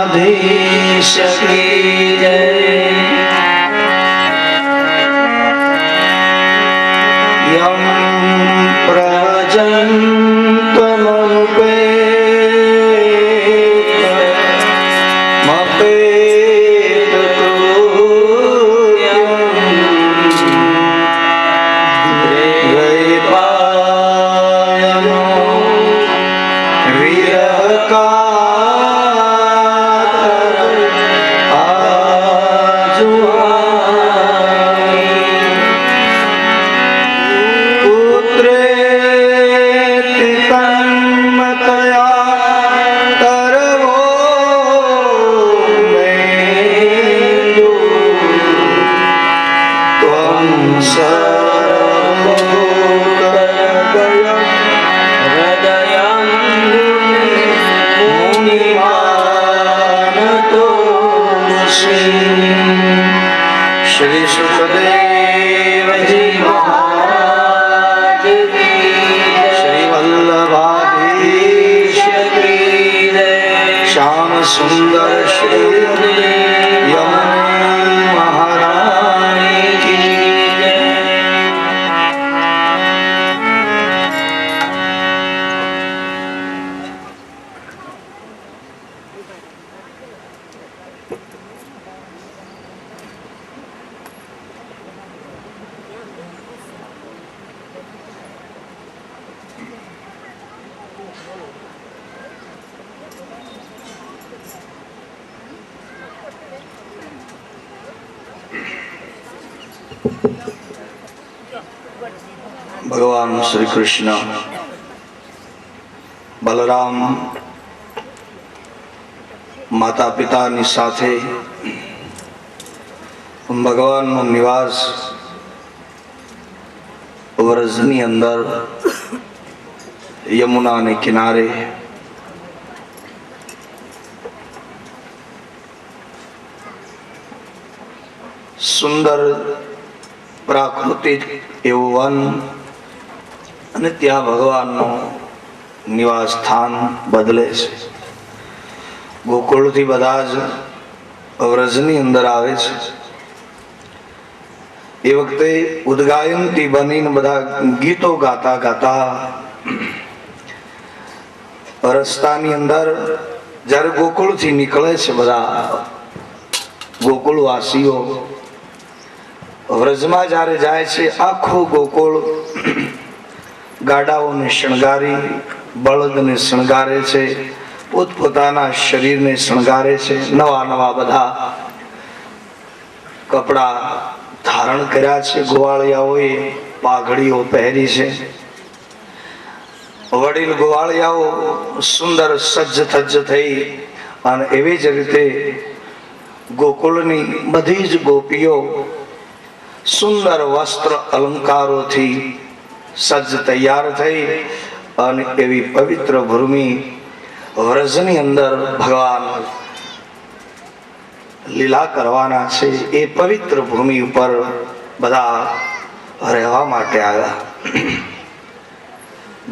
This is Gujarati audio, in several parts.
દ્વારકાધીશ કી જય। યમ પ્રજન્તમનુપે श्री सुखदेव जी महाराज की श्री वल्लभाधीश की श्याम सुंदर श्री यमुना महारानी की भगवान श्री कृष्ण बलराम माता पिता साथे भगवान नो निवास व्रजनी अंदर यमुना ने किनारे सुंदर प्राकृतिक एवं वन અને ત્યાં ભગવાનનું નિવાસ સ્થાન બદલે છે। ગોકુળથી બધા જ વ્રજની અંદર આવે છે। એ વખતે ઉદગાયનથી બનીને બધા ગીતો ગાતા ગાતા રસ્તાની અંદર જ્યારે ગોકુળથી નીકળે છે બધા ગોકુળવાસીઓ વ્રજમાં જ્યારે જાય છે આખું ગોકુળ ગાડાઓને શણગારી બળદને શણગારે છે, પોતપોતાના શરીરને શણગારે છે, નવા નવા બધા કપડા ધારણ કર્યા છે, ગોવાળિયાઓએ પાઘડીઓ પહેરી છે, વડીલ ગોવાળિયાઓ સુંદર સજ્જ થજ્જ થઈ અને એવી જ રીતે ગોકુળની બધી જ ગોપીઓ સુંદર વસ્ત્ર અલંકારોથી સજ્જ તૈયાર થઈ અને એવી પવિત્ર ભૂમિ વ્રજની અંદર ભગવાન લીલા કરવાના છે એ પવિત્ર ભૂમિ ઉપર બધા રહેવા માટે આવ્યા।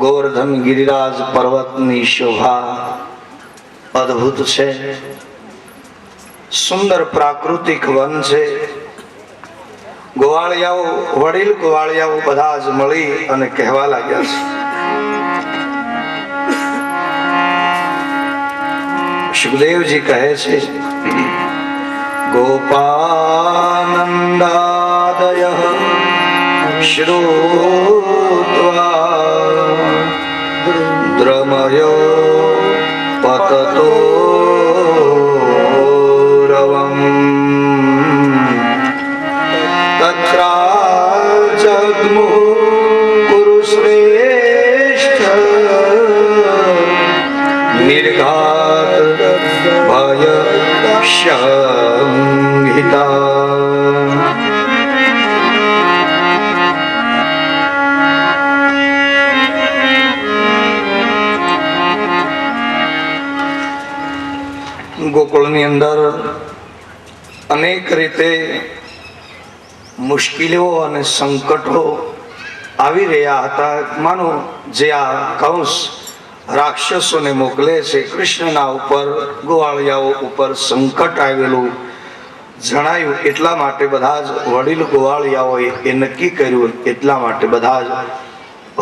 ગોવર્ધન ગિરિરાજ પર્વતની શોભા અદ્ભુત છે, સુંદર પ્રાકૃતિક વન છે। ગોવાળિયાઓ વડીલ ગોવાળિયાઓ બધા જ મળી અને કહેવા લાગ્યા છે, સુખદેવજી કહે છે ગોપાનંદાદય શ્રુત્વા દ્રમયો પતતો રવમ જગમુ કુરુશ્રેષ્ઠ નિર્ઘાત ભય સંહિતા। ગોકુળની અંદર અનેક રીતે મુશ્કેલીઓ અને સંકટો આવી રહ્યા હતા। માનો જે આ કંસ રાક્ષસોને મોકલે છે. કૃષ્ણના ઉપર ગોવાળિયાઓ ઉપર સંકટ આવેલું જણાયું એટલા માટે બધા જ વડીલ ગોવાળિયાઓએ એ નક્કી કર્યું, એટલા માટે બધા જ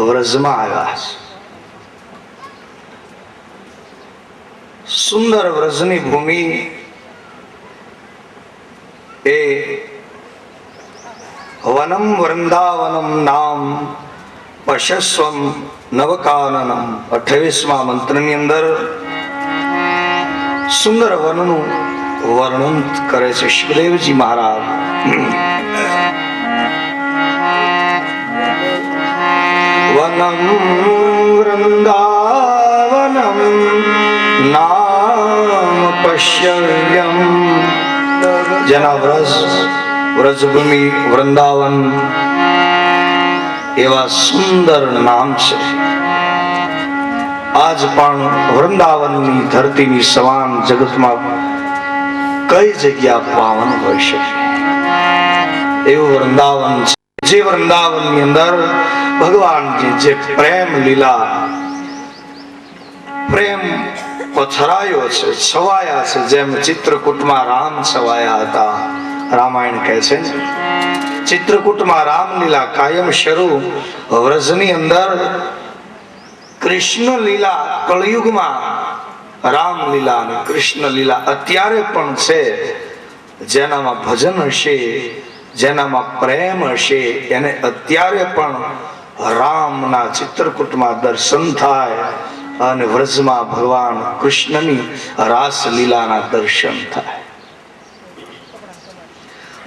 વ્રજમાં આવ્યા છે. સુંદર વ્રજની ભૂમિ એ વનમ વૃંદાવનમ નામ પશ્યસ્વમ નવકાનનમ 28મા મંત્રની અંદર સુંદર વનનું વર્ણન કરે છે સુખદેવજી મહારાજ. વનમ વૃંદાવનમ નામ પશ્યવ્યમ, જેના વ્રજભૂમિ વૃંદાવન એવા સુંદર નામ છે. આજ પણ વૃંદાવનની ધરતીની સમાન જગતમાં કઈ જગ્યા પાવન હોય શકે એવું વૃંદાવન છે. જે વૃંદાવનની અંદર ભગવાનજી જે પ્રેમ લીલા પ્રેમ પથરાયો છે, છવાયા છે, જેમ ચિત્રકૂટમાં રામ છવાયા હતા. રામાયણ કહે છે ચિત્રકૂટમાં રામલીલા કાયમ શરૂ, વ્રજની અંદર કૃષ્ણ લીલા, કળયુગમાં રામલીલા અને કૃષ્ણ લીલા અત્યારે પણ છે. જેનામાં ભજન હશે, જેનામાં પ્રેમ હશે, એને અત્યારે પણ રામના ચિત્રકૂટમાં દર્શન થાય અને વ્રજમાં ભગવાન કૃષ્ણની રાસલીલાના દર્શન થાય.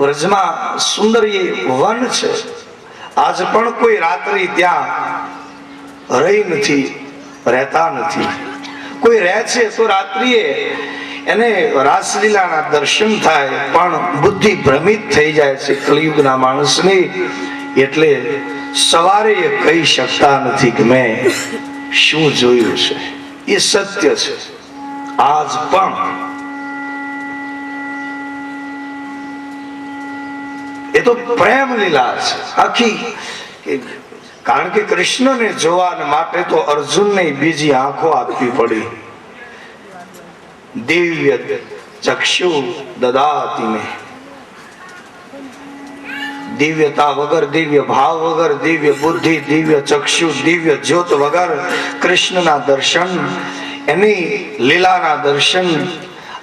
વ્રજમાં સુંદર એ વન છે. આજ પણ કોઈ રાત્રિ ત્યાં રહી નથી, રહેતા નથી. કોઈ રહે છે તો રાત્રિએ એને રાસલીલાના દર્શન થાય, પણ બુદ્ધિ ભ્રમિત થઈ જાય છે કલિયુગના માણસની. એટલે સવારે એ કહી શકતા નથી કે મેં શું જોયું છે. એ સત્ય છે. આજ પણ એ તો પ્રેમ લીલા છે આખી. કારણ કે કૃષ્ણને જોવા માટે તો અર્જુનને બીજી આંખો આપવી પડી. દિવ્ય ચક્ષુ દદાતિ મે, દિવ્યતા વગર, દિવ્ય ભાવ વગર, દિવ્ય બુદ્ધિ, દિવ્ય ચક્ષુ, દિવ્ય જ્યોત વગર કૃષ્ણના દર્શન, એની લીલાના દર્શન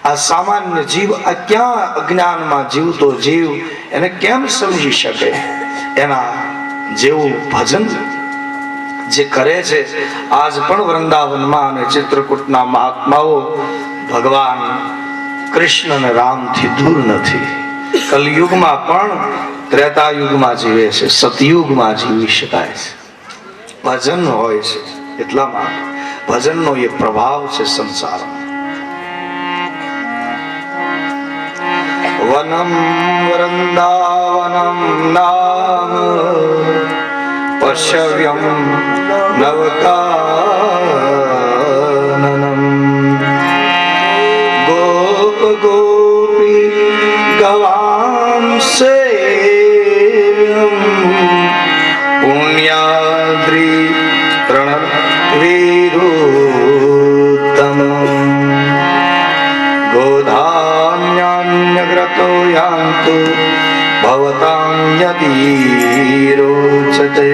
આ સામાન્ય જીવ, આ ક્યાં અજ્ઞાનમાં જીવતો જીવ એને કેમ સમજી શકે? એના જેવું ભજન જે કરે છે આજ પણ વૃંદાવનમાં અને ચિત્રકૂટના મહાત્માઓ ભગવાન કૃષ્ણ અને રામથી દૂર નથી. કલયુગમાં પણ ત્રેતાયુગમાં જીવે છે, સતયુગમાં જીવી શકાય છે. ભજન હોય છે એટલા માટે ભજનનો એ પ્રભાવ છે સંસારમાં. વનમ વૃંદાવનમ નામ પશ્યવ્યમ નવકાનનમ ગોપ ગોપી ગવામ સેવ્યમ પુણ્યાદ્રી તૃણવીરુત્તમ गोधान्यान्यग्रतो यान्तु भवतां यदि रोचते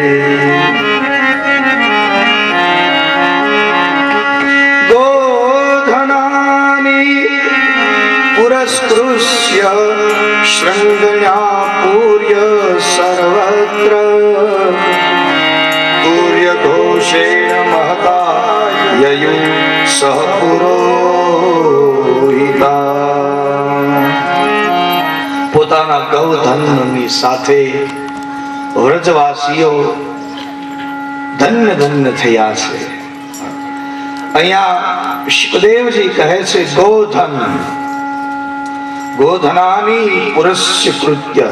गोधनानि पुरस्कृत्य शृङ्गया पूर्य सर्वत्र तुर्यघोषेण महता ययु सह पुरो પોતાના ગૌધનની સાથે વ્રજવાસીઓ ધન્ય ધન્ય થયા છે. અહીંયા સુખદેવજી કહે છે ગોધન, ગોધનાની પુરસ્ય કૃત્ય.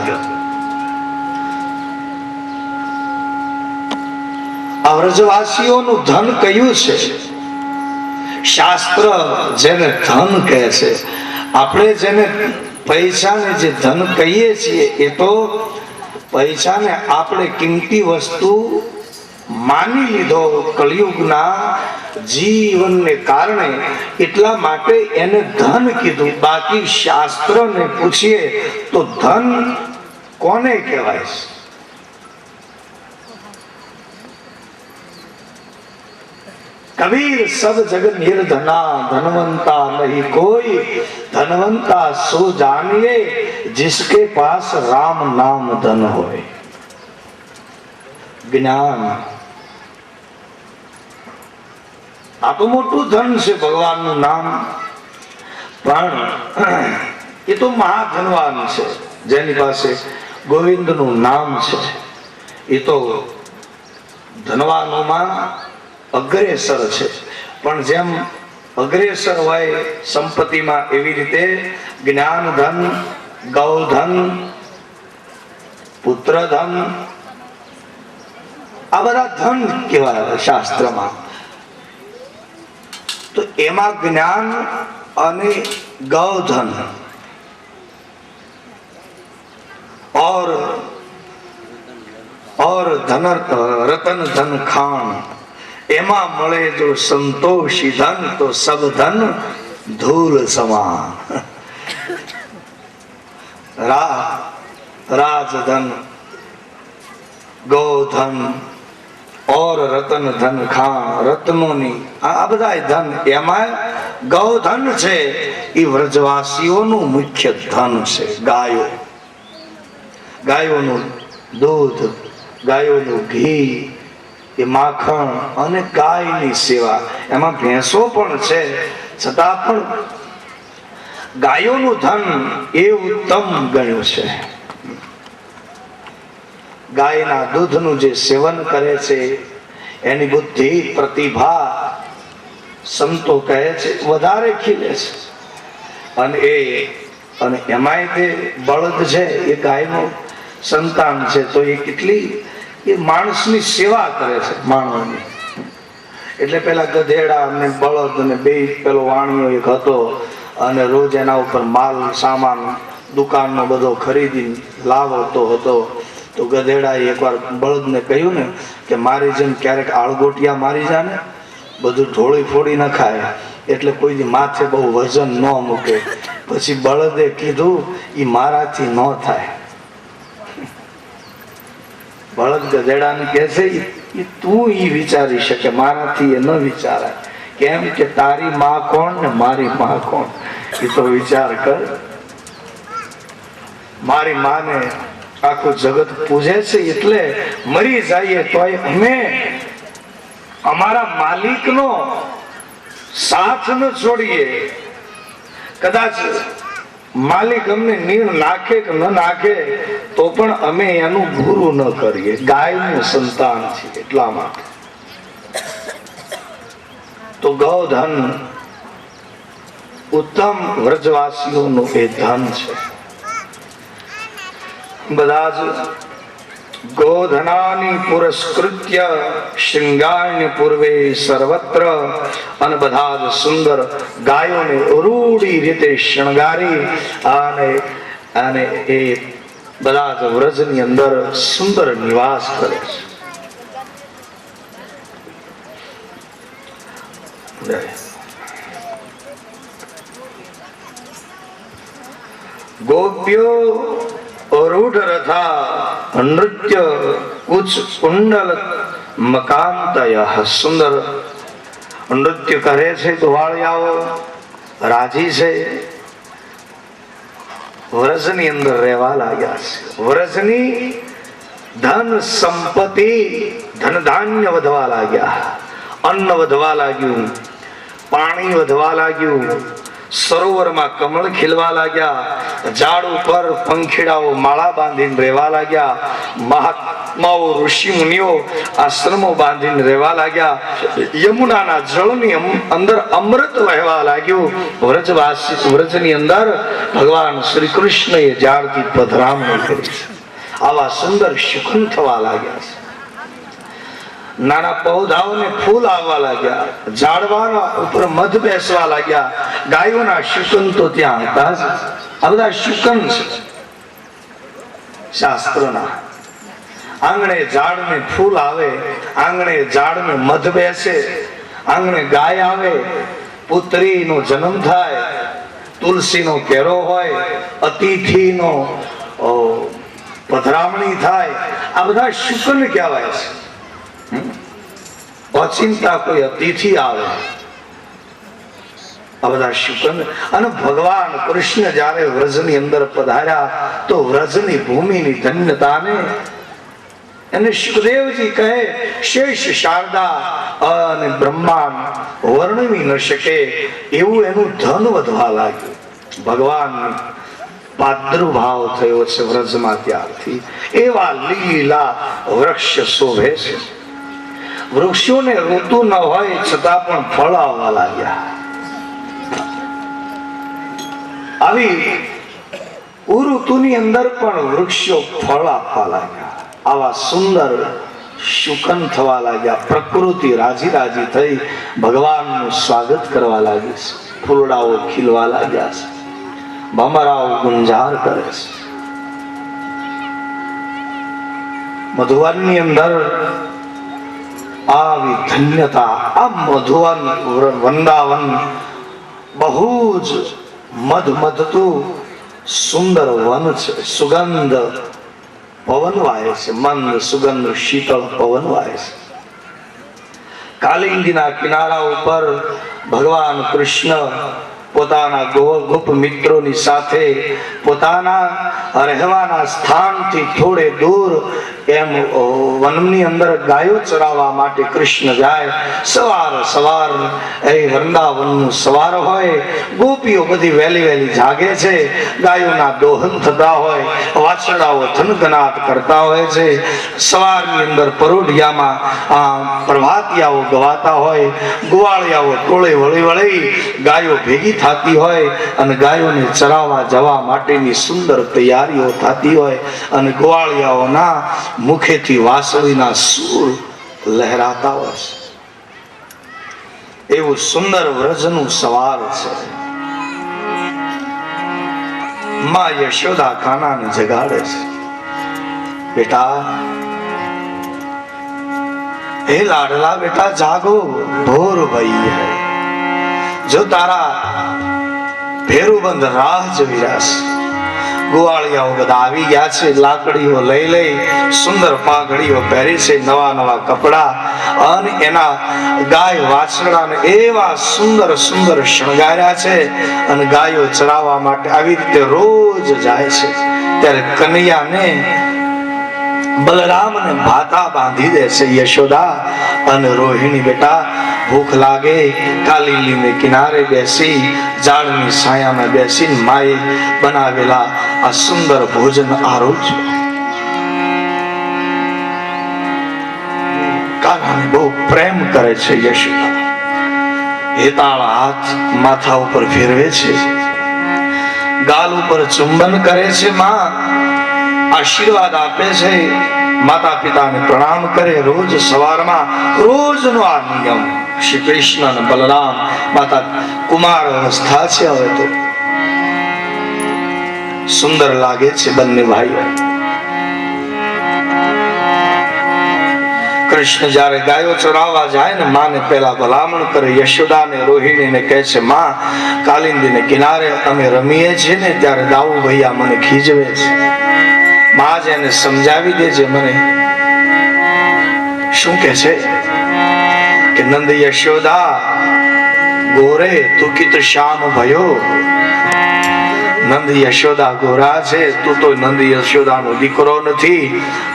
આ વ્રજવાસીઓનું ધન કયું છે? શાસ્ત્ર જેને ધન કહે છે, આપણે જેને પૈસાને જે ધન કહીએ છીએ એ તો પૈસાને આપણે કિંમતી વસ્તુ માની લીધો. કળિયુગના જીવનને કારણે એટલા માટે એને ધન કીધું. બાકી શાસ્ત્રને પૂછીએ તો ધન કોને કહેવાય છે? कबीर सब जग निर्धना धनवंता नहीं कोई धनवंता सो जानिए जिसके पास राम नाम धन होए. જ્ઞાન આ તો મોટું ધન છે, ભગવાનનું નામ. પણ એ તો મહાધનવાન છે જેની પાસે ગોવિંદનું નામ છે. એ તો ધનવાનોમાં અગ્રેસર છે. પણ જેમ અગ્રેસર હોય સંપત્તિમાં, એવી રીતે જ્ઞાન ધન, ગૌધન, પુત્ર ધન, આ બધા ધન કહેવાય શાસ્ત્રમાં. તો એમાં જ્ઞાન અને ગૌધન और धन रतन धन खान, એમાં મળે જો સંતોષી ધન તો સબ ધન ધૂલ સમાન. રાજધન, ગોધન और રતન ધન ખાન, રત્નોની આ બધા ધન. એમાં ગૌધન છે એ વ્રજવાસીઓનું મુખ્ય ધન છે. ગાયો, ગાયોનું દૂધ, ગાયોનું ઘી, એ માખણ અને ગાયની સેવા. એમાં ભેંસો પણ છે, છતાં પણ ગાયોનું ધન એ ઉત્તમ ગણ્યું છે. ગાયના દૂધનું જે સેવન કરે છે એની બુદ્ધિ, પ્રતિભા સંતો કહે છે વધારે ખીલે છે. અને એમાંય તે બળદ છે એ ગાયનું સંતાન છે, તો એ કેટલી એ માણસની સેવા કરે છે માનવની. એટલે પેલા ગધેડા અને બળદ અને બે પેલો વાણિયો એક હતો અને રોજ એના ઉપર માલ સામાન દુકાનનો બધો ખરીદી લાવતો હતો. તો ગધેડાએ એકવાર બળદને કહ્યું ને કે મારી જેમ ક્યારેક આળગોટિયા મારી જા ને, બધું ઢોળી ફોડી ન ખાય, એટલે કોઈ માથે બહુ વજન ન મૂકે. પછી બળદે કીધું એ મારાથી ન થાય. બળદ ગધેડાને કહે છે તું ઈ વિચારી શકે, મારાથી એ ન વિચારાય. કેમ કે તારી માં કોણ ને મારી માં કોણ, એ તો વિચાર કર. મારી માને આખું જગત પૂજે છે, એટલે મરી જઈએ તોય અમે અમારા માલિકનો સાથ ન છોડીએ. કદાચ માલિક અમને નીણ નાખે કે ન નાખે તો પણ અમે એનું ગુરુ ન કરીએ. ગાયનું સંતાન છે એટલા માટે. તો ગૌધન ઉત્તમ વ્રજવાસીઓનું એ ધન છે. બધા જ ગોધનાની પુરસ્કૃત્ય શૃંગારણ્ય પૂર્વે સર્વત્ર, અને બધા જ સુંદર ગાયોને રૂડી રીતે શણગારી અને એ બધા જ વ્રજની અંદર સુંદર નિવાસ કરે છે. ગોપ્યો रूढ़ रथा नृत्य कुछ कुंडल मकांतय, सुंदर नृत्य करे છે ધોવાળિયાઓ, રાજી છે, વ્રજની અંદર રહેવા લાગ્યા છે. વ્રજની ધન સંપત્તિ, ધન ધાન્ય વધવા લાગ્યા, અન્ન વધવા લાગ્યું, પાણી વધવા લાગ્યું, સરોવરમાં કમળ ખીલવા લાગ્યા, ઝાડ ઉપર પંખીડાઓ માળા બાંધીને રહેવા લાગ્યા, મહાત્માઓ ઋષિ મુનિઓ આશ્રમો બાંધીને રહેવા લાગ્યા, યમુનાના જળની અંદર અમૃત વહેવા લાગ્યું. વ્રજની અંદર ભગવાન શ્રી કૃષ્ણએ જ્યારથી પધરામણી કરી છે આવા સુંદર સુખન થવા લાગ્યા છે. નાના પૌધાઓને ફૂલ આવવા લાગ્યા, ઝાડવાના ઉપર મધ બેસવા લાગ્યા, ગાયોના શુકન તો ત્યાં હતા જ. આ બધા શુકન છે શાસ્ત્રના. આંગણે ઝાડને ફૂલ આવે, આંગણે ઝાડને મધ બેસે, આંગણે ગાય આવે, પુત્રીનો જન્મ થાય, તુલસીનો કેરો હોય, અતિથિનો પધરામણી થાય, આ બધા શુકન કહેવાય છે. અચિંતા કોઈ અતિથિ આવે, આ બધા શુકન. અને ભગવાન કૃષ્ણ જયારે વ્રજની અંદર પધાર્યા તો વ્રજની ભૂમિની ધન્યતાને એને સુખદેવજી કહે, શેષ શારદા અને બ્રહ્માંડ વર્ણવી ન શકે એવું એનું ધન વધવા લાગ્યું. ભગવાન પ્રાદુર્ભાવ થયો છે વ્રજમાં ત્યારથી. એવા લીલા વૃક્ષ શોભે છે. વૃક્ષોને ઋતુ ન હોય છતાં પણ ફળ આવવા લાગ્યા. આવી ઋતુની અંદર પણ વૃક્ષો ફળ આપવા લાગ્યા. આવા સુંદર શુકન થવા લાગ્યા. પ્રકૃતિ રાજી રાજી થઈ ભગવાનનું સ્વાગત કરવા લાગી છે. ફૂલડાઓ ખીલવા લાગ્યા છે, ભમરાઓ ગુંજાર કરે છે. મધુવનની અંદર આવી ધન્યતા. આ મધુવન વૃંદાવન બહુ જ મધમધતું સુંદર વન છે. સુગંધ પવન વાય છે, મંદ સુગંધ શીતળ પવન વાય છે. કાલિંદીના કિનારા ઉપર ભગવાન કૃષ્ણ પોતાના ગોપ મિત્રોની સાથે પોતાના રહેવાના સ્થાનથી થોડે દૂર એમ વનની અંદર ગાયો ચરાવવા માટે કૃષ્ણ જાય. સવાર એ વૃંદાવનનું સવાર હોય, ગોપીઓ બધી વહેલી વહેલી જાગે છે. ગાયોના દોહન થતા હોય, વાછરડાઓ થનગનાટ કરતા હોય છે. સવારની અંદર પરોઢિયામાં પ્રભાતિયાઓ ગવાતા હોય, ગુવાળિયાઓ ટોળે વળી વળી ગાયો ભેગી થતી હોય અને ગાયોને ચરાવવા જવા માટેની સુંદર તૈયારીઓ થતી હોય અને ગુવાળિયાઓના મુખેથી વાંસળીના સૂર લહેરાતા હોય છે. એવું સુંદર વ્રજનું સવાર છે. માં યશોદા કાનાને જગાડે છે. બેટા, હે લાડલા બેટા, જાગો, ભોર ભઈ હૈ. જો તારા ભેરુબંધ રાહ જોઈ રહ્યા છે. ગુવાળિયાઓ બધા આવી ગયા છે. લાકડીઓ લઈ લઈ સુંદર પાઘડીઓ પહેરી છે, નવા નવા કપડા, અને એના ગાય વાછરડાને એવા સુંદર સુંદર શણગાર્યા છે અને ગાયો ચરાવવા માટે આવી રીતે રોજ જાય છે. ત્યારે કનૈયાને બલરામને ભાતા બાંધી દે છે યશોદા અને રોહિણી. બેટા, ભૂખ લાગે, કાલિંદીને કિનારે બેસી ઝાડની છાયામાં બેસીને માએ બનાવેલા આ સુંદર ભોજન આરોજો. કાનાને બહુ પ્રેમ કરે છે યશોદા. હેતાળા હાથ માથા ઉપર ફેરવે છે, ગાલ ઉપર ચુંબન કરે છે. માં આશીર્વાદ આપે છે, માતા પિતાને પ્રણામ કરે. રોજ સવારમાં રોજનો આ નિયમ. શ્રી કૃષ્ણ અને બલરામ માતા કુમાર અવસ્થા છે. હવે તો સુંદર લાગે છે બંને ભાઈઓ. કૃષ્ણ જયારે ગાયો ચરાવવા જાય ને માને પેલા ભલામણ કરે. યશોદાને રોહિણીને કહે છે, માં કાલિંદીને કિનારે અમે રમીએ છીએ ને ત્યારે દાઉ ભૈયા મને ખીજવે છે. માં જ એને સમજાવી દેજે મને. શું કે છે કે નંદ યશોદા ગોરે તું કિત શ્યામ ભયો. નંદ યશોદા ગોરા છે, તું તો નંદ યશોદાનો દીકરો નથી.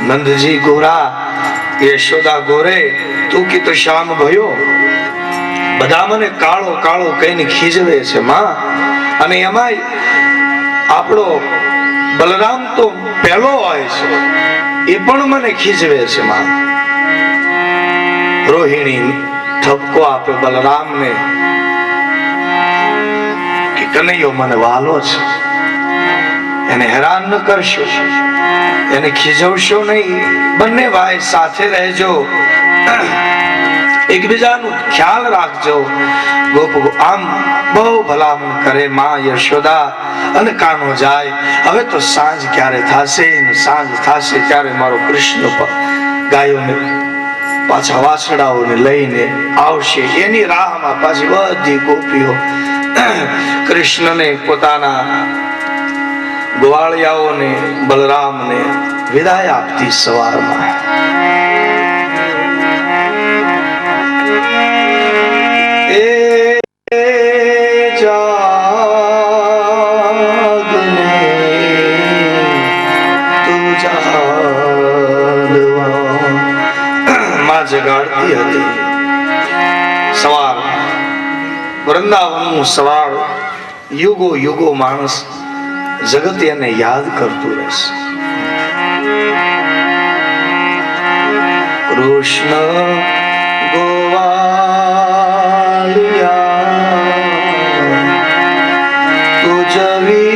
નંદજી ગોરા, યશોદા ગોરે, તું કિત શ્યામ ભયો. બધા મને કાળો કાળો કહીને ખીજવે છે માં. અને એમાં આપણો બલરામ તો પહેલો હોય છે, એ પણ મને ખીજવે છે માં. રોહિણી ઠપકો આપે બલરામને કે કનૈયો મને વાલો છે, એને હેરાન ન કરશો, એને ખીજવશો નહીં. બંને ભાઈ સાથે રહેજો, એકબીજાનું ખ્યાલ રાખજો. ગોપ આમ બહુ ભલામણ કરે માં યશોદા. અને કાનો જાય. હવે તો સાંજ ક્યારે થશે, સાંજ થશે ત્યારે મારો કૃષ્ણ ગાયોને પાછા વાછડાઓને લઈને આવશે. એની રાહમાં પાછી બધી ગોપીઓ કૃષ્ણને પોતાના ગોવાળિયાઓને બલરામને વિદાય આપતી સવારમાં. જગાડતી હતી. સવાર વૃંદાવનનું સવાર યુગો યુગો માણસ જગત એને યાદ કરતું રહેશે. કૃષ્ણ ગોવાળિયા તુજ વિન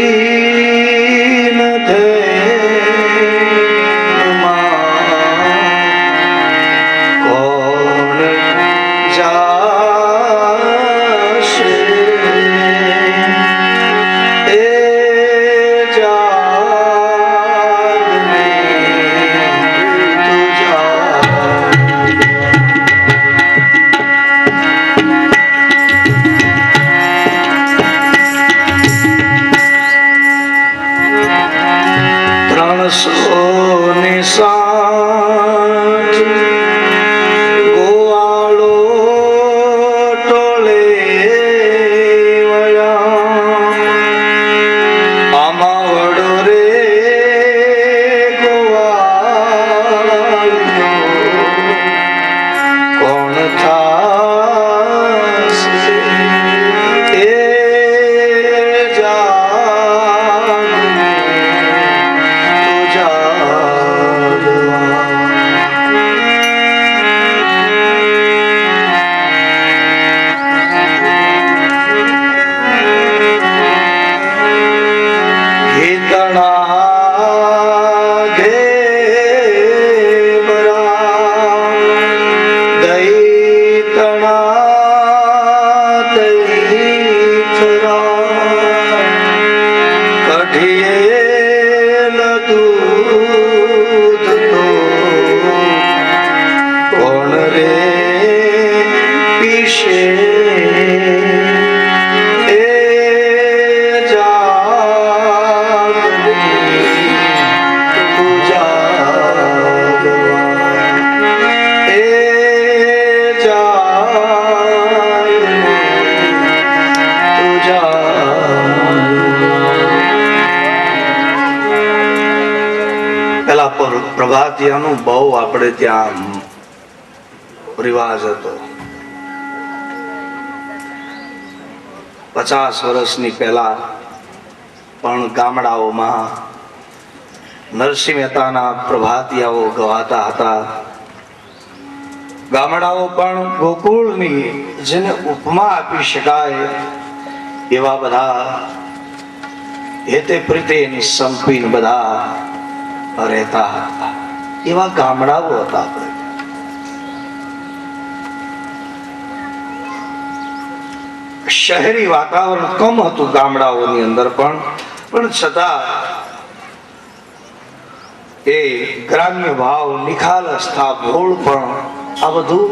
પ્રભાતિયાનો બહુ આપણે ત્યાં રિવાજ હતો. 50 વર્ષની પહેલા પણ ગામડાઓમાં નરસિંહ મહેતાના પ્રભાતિયાઓ ગવાતા હતા. ગામડાઓ પણ ગોકુળની જેને ઉપમા આપી શકાય એવા બધા હેતે પ્રીતે સંપીને બધા રહેતા હતા. એવા ગામડાઓ હતા. શહેરી વાતાવરણ કમ હતું ગામડાઓની અંદર પણ છતાં એ ગ્રામ્ય ભાવ, નિખાલસતા, ભોળ પણ આ બધું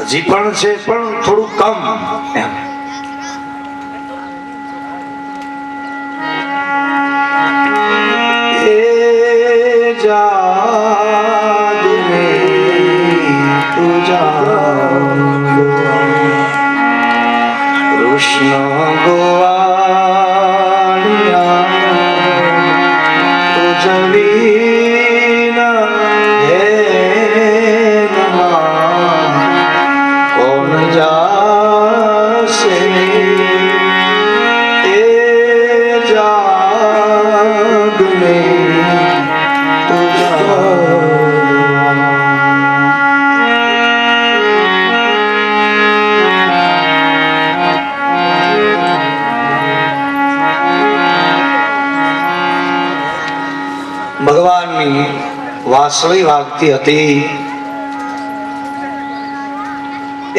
હજી પણ છે, પણ થોડું કમ એમ. કૃષ્ણ ગોવાળિયા તુજ વિન કોણ જાશે એ જાગ મેં તુજા. ભગવાનની વાંસળી વાગતી હતી.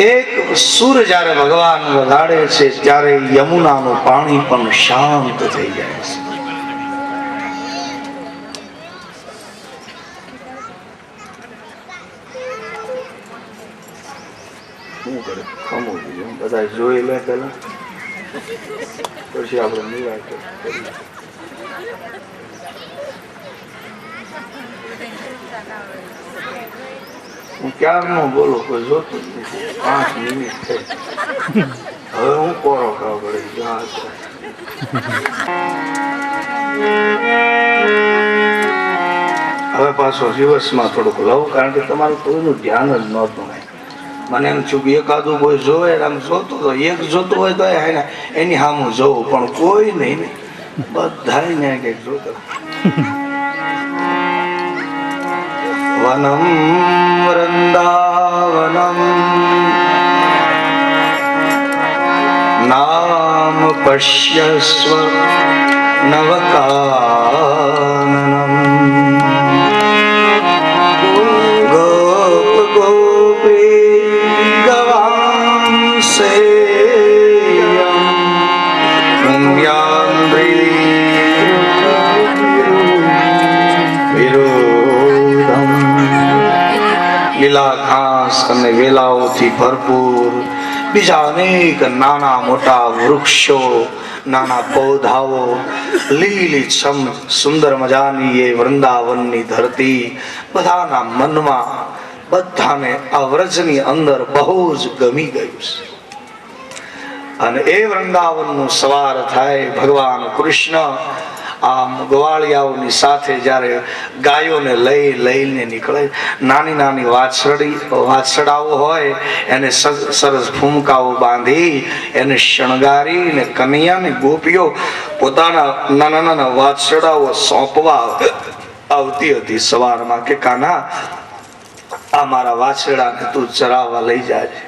એક સુર જ્યારે ભગવાન વગાડે છે ત્યારે યમુનાનું પાણી પણ શાંત થઈ જાય છે. બધા જોઈ લે પેલા, પછી આપણે નિરાશ કરીએ. હું ક્યારનો બોલો, કોઈ જોતું જ નથી. 5 મિનિટ થઈ, હવે હું કોરો ખાવ પડે. હવે પાછો દિવસમાં થોડુંક લઉં, કારણ કે તમારું કોઈનું ધ્યાન જ નહોતું. મને એમ છું કે એકાદું કોઈ જોવે, આમ જોતો તો એક જોતું હોય તો એની સામું જોવું, પણ કોઈ નહીં, બધા ને કઈક જોતા. વનમ વૃંદાવનમ નામ પશ્યસ્વ નવકાનનમ ગોપ ગોપી ગવાંસેયમ લીલા ઘાસ અને વેલાઓથી ભરપૂર બીજા અનેક નાના મોટા વૃક્ષો, નાના પૌધાઓ, લીલીછમ સુંદર મજાની એ વૃંદાવનની ધરતી બધાના મનમાં, બધાને આ વ્રજની અંદર બહુ જ ગમી ગયું છે. અને એ વૃંદાવનનું સવાર થાય, ભગવાન કૃષ્ણ આમ ગવાળિયાઓની સાથે જ્યારે ગાયોને લઈને નીકળે, નાની નાની વાછરડાઓ હોય એને સરસ ફૂમકાઓ બાંધી એને શણગારી ને કનૈયાને ગોપીઓ પોતાના નાના નાના વાછરડાઓ સોંપવા આવતી હતી સવારમાં કે કાના આ મારા વાછરડાને તું ચરાવવા લઈ જાય.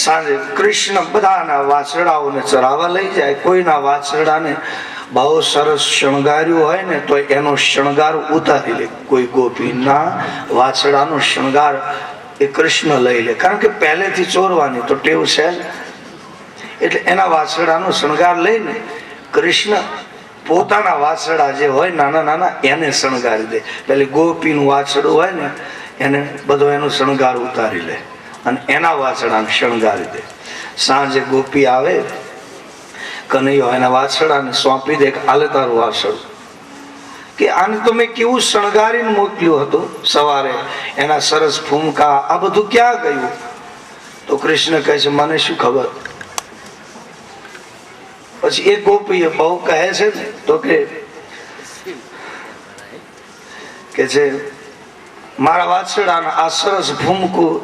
સાંજે કૃષ્ણ બધાના વાછરડાઓને ચરાવવા લઈ જાય. કોઈના વાછરડાને બહુ સરસ શણગાર્યું હોય ને તો એનો શણગાર ઉતારી લે. કોઈ ગોપીના વાછરડાનો શણગાર એ કૃષ્ણ લઈ લે, કારણ કે પહેલેથી ચોરવાની તો ટેવ છે. એટલે એના વાછરડાનો શણગાર લઈને કૃષ્ણ પોતાના વાછરડા જે હોય નાના નાના એને શણગારી દે. પેલી ગોપીનું વાછરડું હોય ને એને બધો એનો શણગાર ઉતારી લે અને એના વાછરડાને શણગારી દે. સાંજે ગોપી આવે, કનૈયો એના વાછરડાને સોંપી દે કે આલે તારું વાછરડું, કે આને તો મેં કેવું શણગારીને મોકલ્યું હતું સવારે, એના સરસ ફૂમકા, આ બધું ક્યાં ગયું? તો કૃષ્ણ કહે છે મને શું ખબર. પછી એક ગોપી બહુ કહે છે ને તો કે છે મારા વાછરડાના આ સરસ ફૂમકું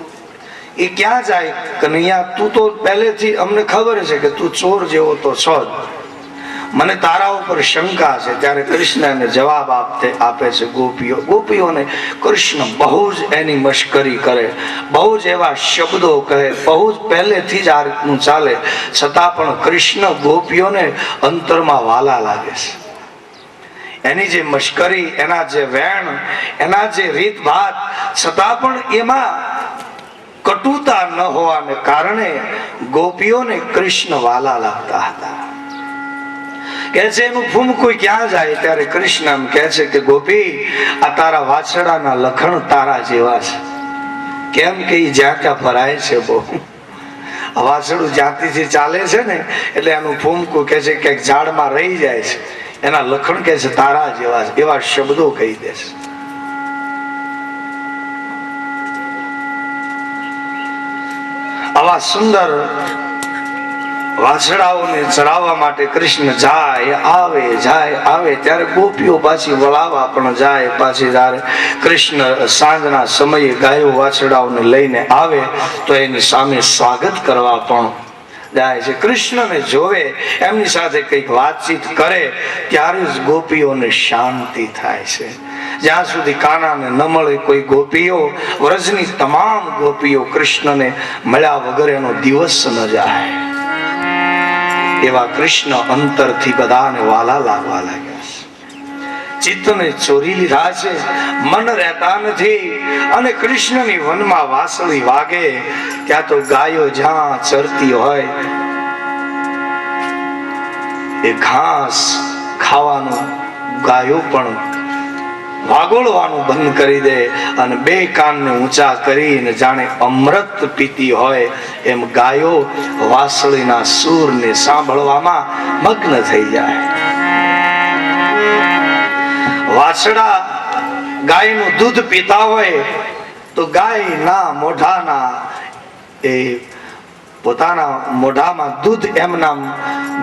એ ક્યાં જાય? કનૈયા તું તો પહેલેથી અમને ખબર છે કે તું ચોર જેવો તો છો જ, મને તારા ઉપર શંકા છે. ત્યારે કૃષ્ણ એને જવાબ આપે છે ગોપીઓને કૃષ્ણ બહુ જ એની મશ્કરી કરે, બહુ જ એવા શબ્દો કહે, બહુ જ પહેલેથી જ આ રીતનું ચાલે, છતાં પણ કૃષ્ણ ગોપીઓને અંતરમાં વાલા લાગે છે. એની જે મશ્કરી, એના જે વેણ, એના જે રીતભાત, છતાં પણ એમાં કટુતા ન હોવાને કારણે ગોપીઓને કૃષ્ણ વાલા લાગતા હતા. કે છે એનું ફૂમકું ક્યાં જાય? ત્યારે કૃષ્ણ એમ કહે છે કે ગોપી આ તારા વાછરડાના લખણ તારા જેવા છે. કેમ કે એ જ્યાં ત્યાં ફરાય છે. બહુ વાછરડું જાતિથી ચાલે છે ને એટલે એનું ફૂમકું કે છે કે ઝાડમાં રહી જાય છે, એના લખણ કે છે તારા જેવા છે. એવા શબ્દો કહી દે છે. આવા સુંદર વાછરડાઓને ચરાવવા માટે કૃષ્ણ જાય આવે ત્યારે ગોપીઓ પાછી વળાવવા પણ જાય. પાછી જયારે કૃષ્ણ સાંજના સમયે ગાયો વાછરડાઓને લઈને આવે તો એની સામે સ્વાગત કરવા પણ જાય છે. કૃષ્ણને જોવે, એમની સાથે કંઈક વાતચીત કરે ત્યારે જ ગોપીઓને શાંતિ થાય છે. જ્યાં સુધી કાનાને ન મળે કોઈ ગોપીઓ, વ્રજની તમામ ગોપીઓ કૃષ્ણને મળ્યા વગર એનો દિવસ ન જાય. એવા કૃષ્ણ અંતરથી બધાને વાલા લાગવા લાગ્યા છે. ચિત્તને ચોરી લીધા છે, મન રહેતા નથી. અને કૃષ્ણની વનમાં વાંસળી વાગે ત્યાં તો ગાયો જ્યાં ચરતી હોય એ ઘાસ ખાવાનું ગાયો પણ વાગોળવાનું બંધ કરી દે અને બે કાનને ઊંચા કરીને જાણે અમૃત પીતી હોય એમ ગાયો વાંસળીના સૂરને સાંભળવામાં મગ્ન થઈ જાય. વાછડા ગાયનું દૂધ પીતા હોય તો ગાયના મોઢાના એ પોતાના મોઢામાં દૂધ એમના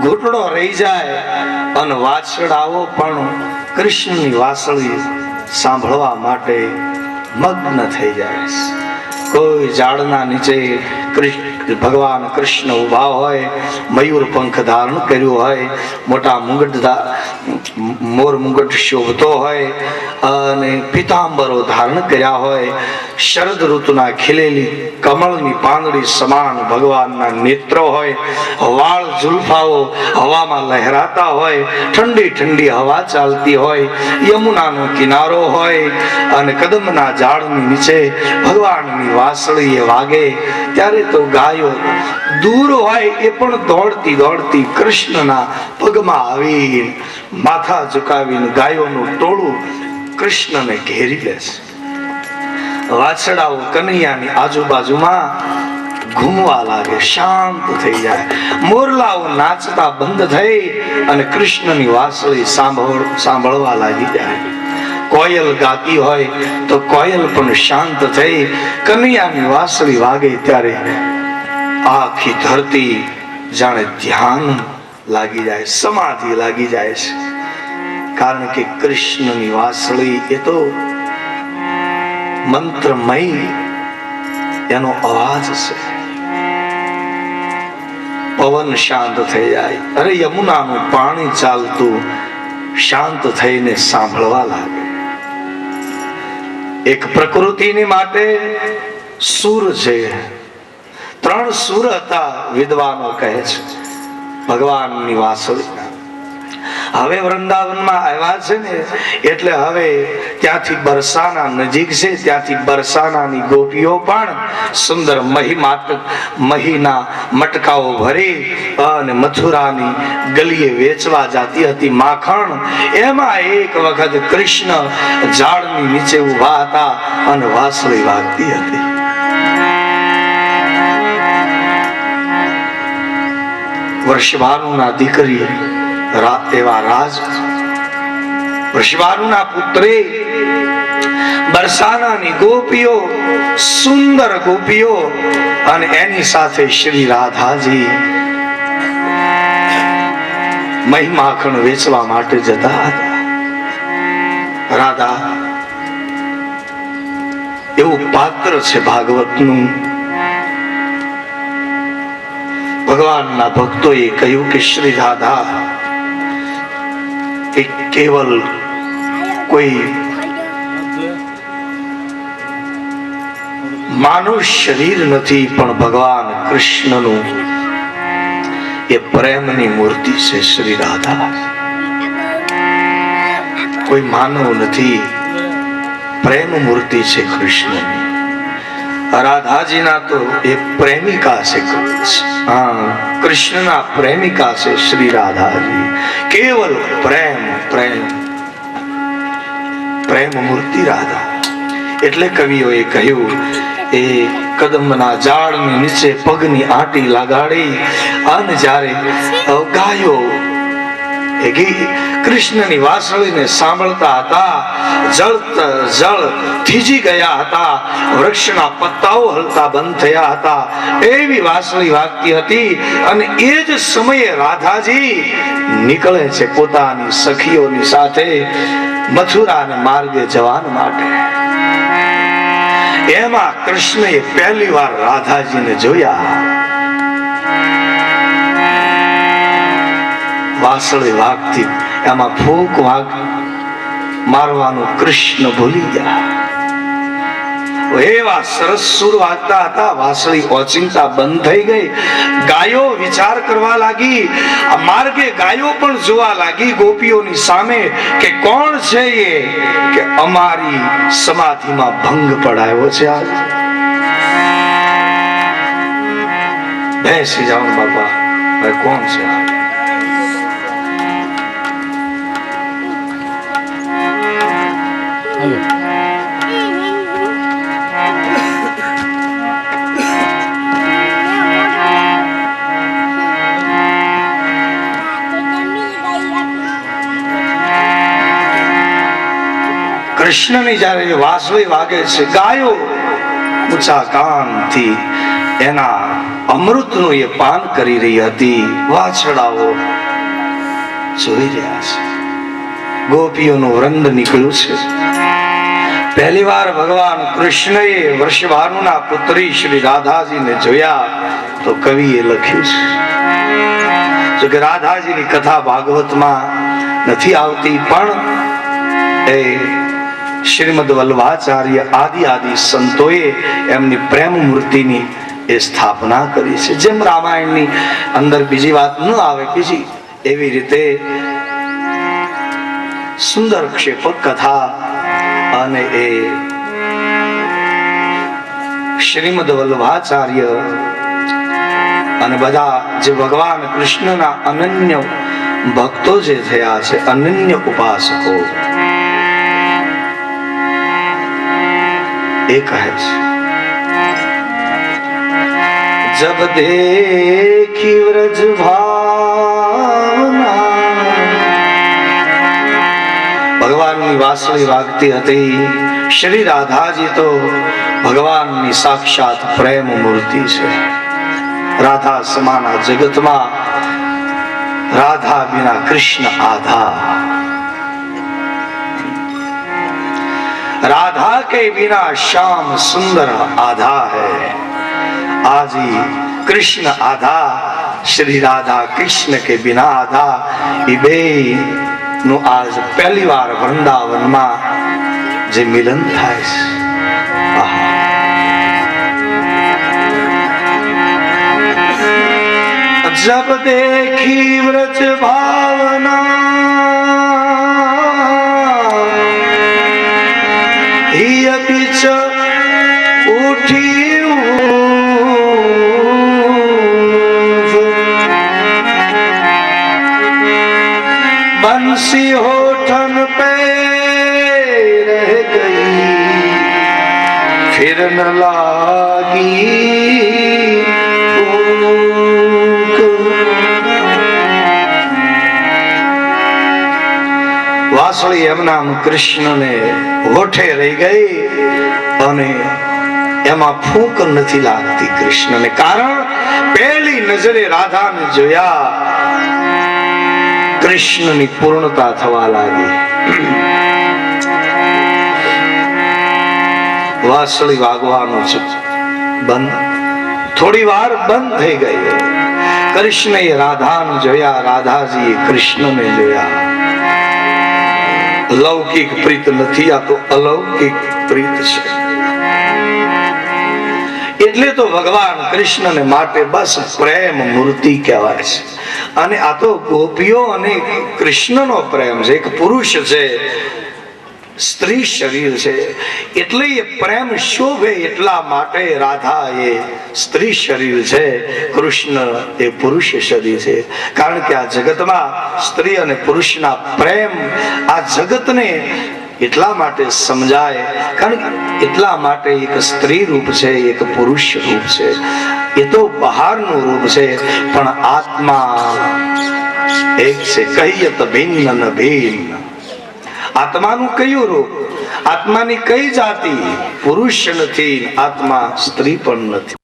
ઘૂંટડો રહી જાય અને વાછડાઓ પણ કૃષ્ણની વાંસળી સાંભળવા માટે મગ્ન થઈ જાય. કોઈ ઝાડના નીચે ભગવાન કૃષ્ણ ઉભા હોય, મયુર પંખ ધારણ કર્યું હોય, મોટા મુગટ મોર મુગટ શોભતો હોય અને પીતાંબરો ધારણ કર્યા હોય, શરદ ઋતુના ખીલેલી કમળની પાંદડી સમાન ભગવાનના નેત્રો હોય, વાળ ઝુલ્ફાઓ હવામાં લહેરાતા હોય, ઠંડી ઠંડી હવા ચાલતી હોય, યમુનાનો કિનારો હોય અને કદમના ઝાડની નીચે ભગવાનની વાંસળી એ વાગે ત્યારે તો ગાયો દૂર હોય એ પણ દોડતી દોડતી કૃષ્ણના પગમાં આવી માથા ઝુકાવીને ગાયોનું ટોળું કૃષ્ણને ઘેરી લેશે. વાછડાઓ કનૈયાની આજુબાજુમાં ઘૂમવા લાગે, શાંત થઈ જાય. મોરલાઓ નાચતા બંધ થઈ અને કૃષ્ણની વાંસળી સાંભળવા લાગી જાય. કોયલ ગાતી હોય તો કોયલ પણ શાંત થઈ કનૈયાની વાંસળી વાગે ત્યારે આખી ધરતી જાણે ધ્યાન લાગી જાય, સમાધિ લાગી જાય છે. કારણ કે કૃષ્ણની વાંસળી એ તો મંત્રમય એનો અવાજ છે. પવન શાંત થઈ જાય. અરે યમુનાનું પાણી ચાલતું શાંત થઈને સાંભળવા લાગે. એક પ્રકૃતિની માટે સુર છે. 3 સુર હતા વિદ્વાનો કહે છે ભગવાનની વાંસળીના. હવે વૃંદાવનમાં આવ્યા છે ને એટલે હવે ત્યાંથી બરસાના નજીક છે, ત્યાંથી બરસાનાની ગોપીઓ પણ સુંદર મહીના મટકાઓ ભરી અને મથુરાની ગલીએ વેચવા જાતી હતી માખણ. એમાં એક વખત કૃષ્ણ ઝાડની નીચે ઉભા હતા અને વાંસળી વાગતી હતી. વર્ષભાનુના દીકરી એવા રાજ વૃષભાનુના પુત્રે બરસાનાની ગોપીઓ, સુંદર ગોપીઓ અને એની સાથે શ્રી રાધાજી મહી માખણ વેચવા માટે જતા હતા. રાધા એવું પાત્ર છે ભાગવતનું. ભગવાનના ભક્તોએ કહ્યું કે શ્રી રાધા એ કેવલ કોઈ માનવ શરીર નથી, પણ ભગવાન કૃષ્ણનું એ પ્રેમની મૂર્તિ છે. શ્રી રાધા કોઈ માનવ નથી, પ્રેમ મૂર્તિ છે કૃષ્ણની. રાધાજીના તો એ પ્રેમિકા છે. કૃષ્ણના પ્રેમિકા છે શ્રી રાધાજી. કેવલ પ્રેમ પ્રેમ પ્રેમ મૂર્તિ રાધા. એટલે કવિઓએ કહ્યું એ કદમના ઝાડની નીચે પગની આંટી લગાડી અને જ્યારે ગાયો કૃષ્ણની વાંસળીને સાંભળતા હતા, જળ થીજી ગયા હતા, વૃક્ષના પત્તાઓ હલતા બંધ થયા હતા, એવી વાંસળી વાગતી હતી. અને એ જ સમયે રાધાજી નીકળે છે પોતાની સખીઓની સાથે મથુરાના માર્ગે જવા માટે. એમાં કૃષ્ણએ પહેલી વાર રાધાજીને જોયા. વાંસળી વાગતી, એમાં ફૂંક મારવાનું કૃષ્ણ ભૂલી ગયા. એવા સરસ સુર વાગતા હતા, વાંસળી ઓચિંતા બંધ થઈ ગઈ. ગાયો વિચાર કરવા લાગી, આ માર્ગે ગાયો પણ જોવા લાગી ગોપીઓની સામે કે કોણ છે એ, કે અમારી સમાધિમાં ભંગ પડાયો છે. આજ બેસી જાઓ બાપા, ભાઈ કોણ છે? કૃષ્ણની જ્યારે વાંસળી વાગે છે, ગાયો ઊંચા કાનથી એના અમૃતનું એ પાન કરી રહી હતી. વાછડાઓ જોઈ રહ્યા છે. ગોપીઓનું વૃંદ નીકળ્યું છે. પહેલી વાર ભગવાન કૃષ્ણએ વર્ષભાનુના પુત્રી શ્રી રાધાજીને જોયા તો કવિએ લખ્યું છે. જો કે રાધાજીની કથા ભાગવતમાં નથી આવતી, પણ એ શ્રીમદ વલ્લભાચાર્ય આદિ સંતોએ એમની પ્રેમ મૂર્તિની એ સ્થાપના કરી છે. જેમ રામાયણની અંદર બીજી વાત ન આવે બીજી, એવી રીતે સુંદર ક્ષેપક કથા અને એ શ્રીમદ વલ્લભાચાર્ય અને બધા જે ભગવાન કૃષ્ણના અનન્ય ભક્તો જે થયા છે, અનન્ય ઉપાસકો, એ કહે છે જબ દેખી વ્રજ ભાવના. ભગવાનની વાંસળી વાગતી હતી. શ્રી રાધાજી તો ભગવાનની સાક્ષાત પ્રેમ મૂર્તિ છે. રાધા સમાના જગતમાં રાધા બિના કૃષ્ણ આધા. राधा के बिना श्याम सुंदर आधा है. आज कृष्ण आधा, श्री राधा कृष्ण के बिना आधा. ये बे नु आज पहली बार वृंदावन में जे मिलन थाय छे. जब देखी व्रज भावना बीच उठी बंसी होठन पे रह गई, फिर न लागी फूक. વાસળી એમના કૃષ્ણને હોઠે રહી ગઈ અને એમાં ફૂંક નથી લાગતી કૃષ્ણને. કારણ પહેલી નજરે રાધાને જોયા કૃષ્ણની પૂર્ણતા થવા લાગી. વાસળી વાગવાનું છે બંધ, થોડી વાર બંધ થઈ ગઈ. કૃષ્ણએ રાધાને જોયા, રાધાજીએ કૃષ્ણને જોયા. લૌકિક પ્રીત નથી, આ તો અલૌકિક પ્રીત છે. એટલે તો ભગવાન કૃષ્ણને માટે બસ પ્રેમ મૂર્તિ કહેવાય છે. અને આ તો ગોપીઓ અને કૃષ્ણનો પ્રેમ છે. એક પુરુષ છે, સ્ત્રી શરીર છે, એટલે એ પ્રેમ શોભે એટલા માટે રાધા એ સ્ત્રી શરીર છે, કૃષ્ણ એ પુરુષ શરીર છે. કારણ કે આ જગતમાં સ્ત્રી અને પુરુષના પ્રેમ આ જગતને એટલા માટે સમજાય, કારણ કે એટલા માટે એક સ્ત્રી રૂપ છે, એક પુરુષ રૂપ છે. એ તો બહારનું રૂપ છે, પણ આત્મા એક છે. કહીએ તો ભિન્ન ન ભિન્ન. આત્માનું કયું રૂપ, આત્માની કઈ જાતિ? પુરુષ નથી, આત્મા સ્ત્રી પણ નથી.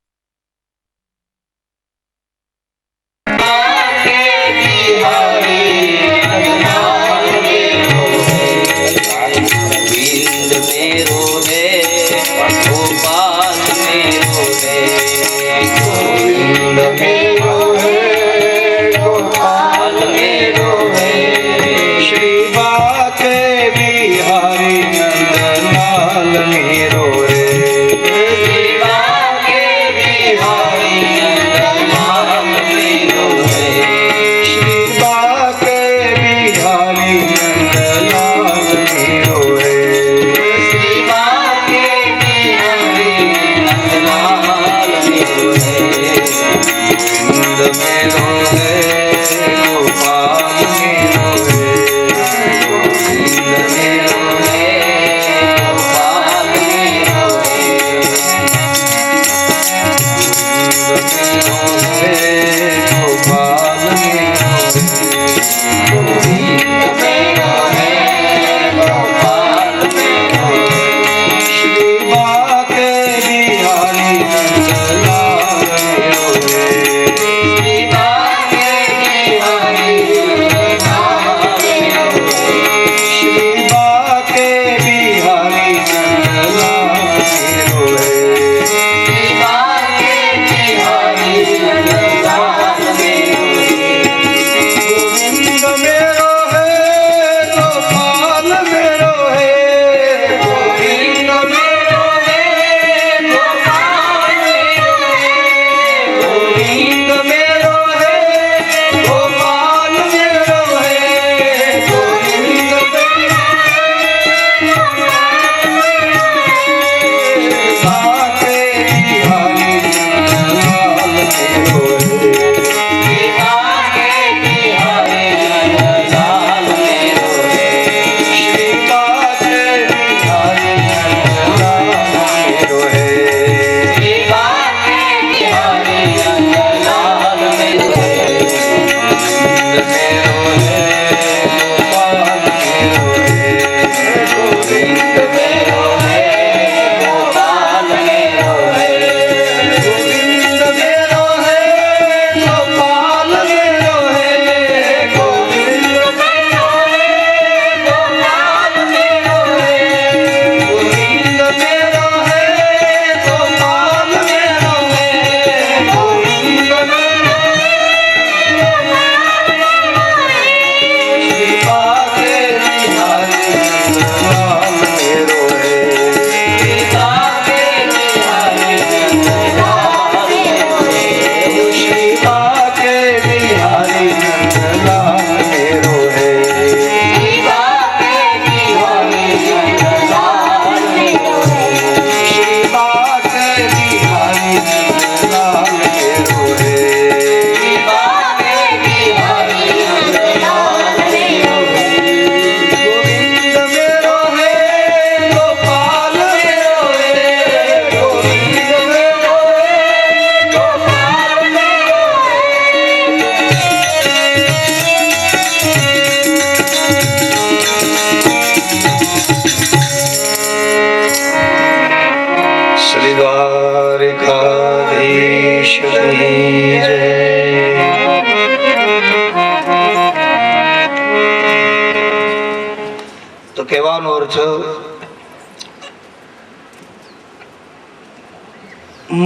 કહેવાનો અર્થ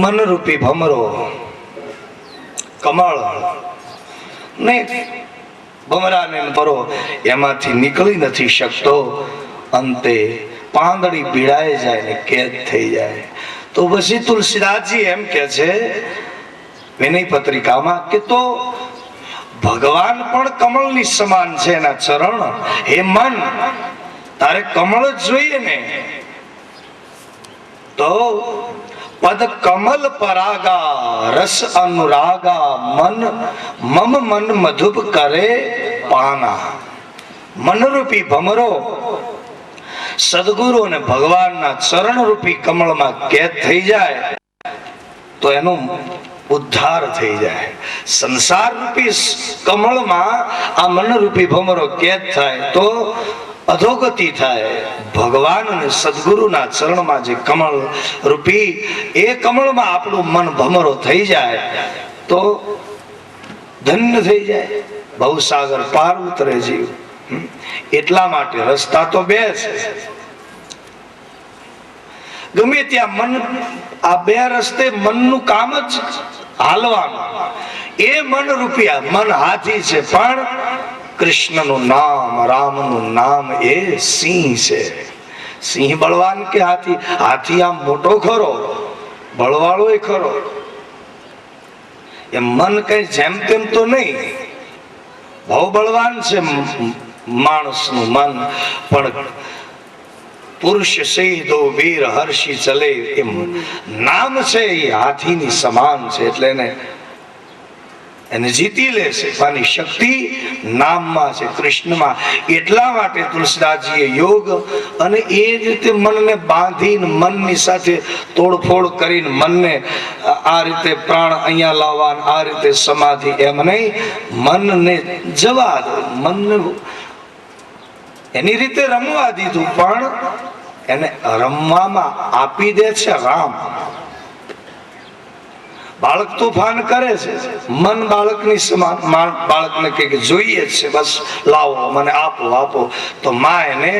મનરૂપી ભમરો કમળ ને ભમરાને પરો એમાંથી નીકળી નથી શકતો, અંતે પાંદડી પીડાઈ જાય ને કેદ થઈ જાય. તો પછી તુલસીદાસજી એમ કે છે વિનય પત્રિકામાં કે તો ભગવાન પણ કમળની સમાન છે, એના ચરણ. હે મન, તારે કમળ જ જોઈએ ને, તો પદ કમલ પરાગા રસ અનુરાગા મન મમ મન મધુપ કરે પાના. મનરૂપી ભમરો સદગુરુ અને ભગવાનના ચરણ રૂપી કમળમાં કેદ થઈ જાય તો એનો ઉદ્ધાર થઈ જાય. સંસાર રૂપી કમળમાં આ મનરૂપી ભમરો કેદ થાય તો અધોગતિ થાય. ભગવાન અને સદગુરુના ચરણમાં જે કમળ રૂપી એ કમળમાં આપણું મન ભમરો થઈ જાય તો ધન્ય થઈ જાય, ભવસાગર પાર ઉતરે જીવ. એટલા માટે રસ્તા તો બે છે. ગમે ત્યાં મન, આ બે રસ્તે મનનું કામ જ હાલવાનું. એ મન રૂપિયા મન હાથી છે, પણ કૃષ્ણનું નામ, રામનું નામ એ સિંહ છે. સિંહ બળવાન કે હાથી? હાથી આમ મોટો ખરો, બળવાળો એ ખરો. એ મન કઈ જેમ તેમ તો નહીં, બહુ બળવાન છે માણસનું મન, પણ પુરુષ સિંહ વીર હર્ષી ચલે એમ નામ છે એ હાથીની સમાન છે. એટલે એને જીતી લે છે. આની શક્તિ નામમાં છે, કૃષ્ણમાં. એટલા માટે તુલસીદાસજીએ યોગ અને એ રીતે મનને બાંધીને મનની સાથે તોડફોડ કરીને મનને આ રીતે પ્રાણ અહીંયા લાવવા, આ રીતે સમાધિ, એમ નહીં, મનને જવા દો, મનને એની રીતે રમવા દીધું, પણ એને રમવામાં આપી દે છે રામ. બાળક તોફાન કરે છે, મન બાળકની સમાન. બાળકને કઈક જોઈએ છે, બસ લાવો મને, આપો આપો. તો માં એને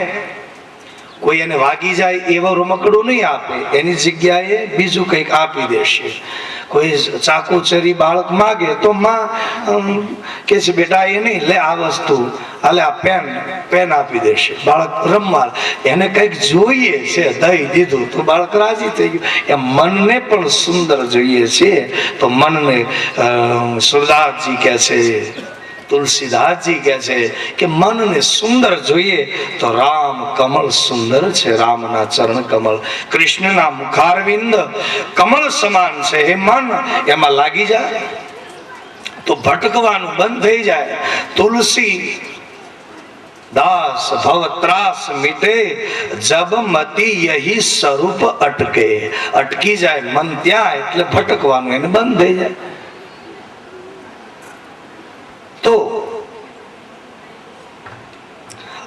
કોઈ એને વાગી જાય એવો રમકડું નહીં આપે, એની જગ્યાએ બીજું કંઈક આપી દેશે. કોઈ ચાકુ ચરી બાળક માગે તો માં કે છે બેટા એ નહીં, લે આ વસ્તુ, હાલે આ પેન આપી દેશે. બાળક રમવા, એને કંઈક જોઈએ છે, દઈ દીધું તો બાળક રાજી થઈ ગયું. એમ મનને પણ સુંદર જોઈએ છે, તો મનને સુરદાસજી કહે છે, તુલસીદાસજી કહે છે કે મનને સુંદર જોઈએ તો રામ કમળ સુંદર છે. રામના ચરણ કમળ, કૃષ્ણના મુખારવિંદ કમળ સમાન છે. હે મન, એમાં લાગી જાય તો ભટકવાનું બંધ થઈ જાય. તુલસી દાસ ભવ ત્રાસ મિટે જબ મતી યહી સ્વરૂપ અટકે. અટકી જાય મન ત્યાં, એટલે ભટકવાનું એને બંધ થઈ જાય. તો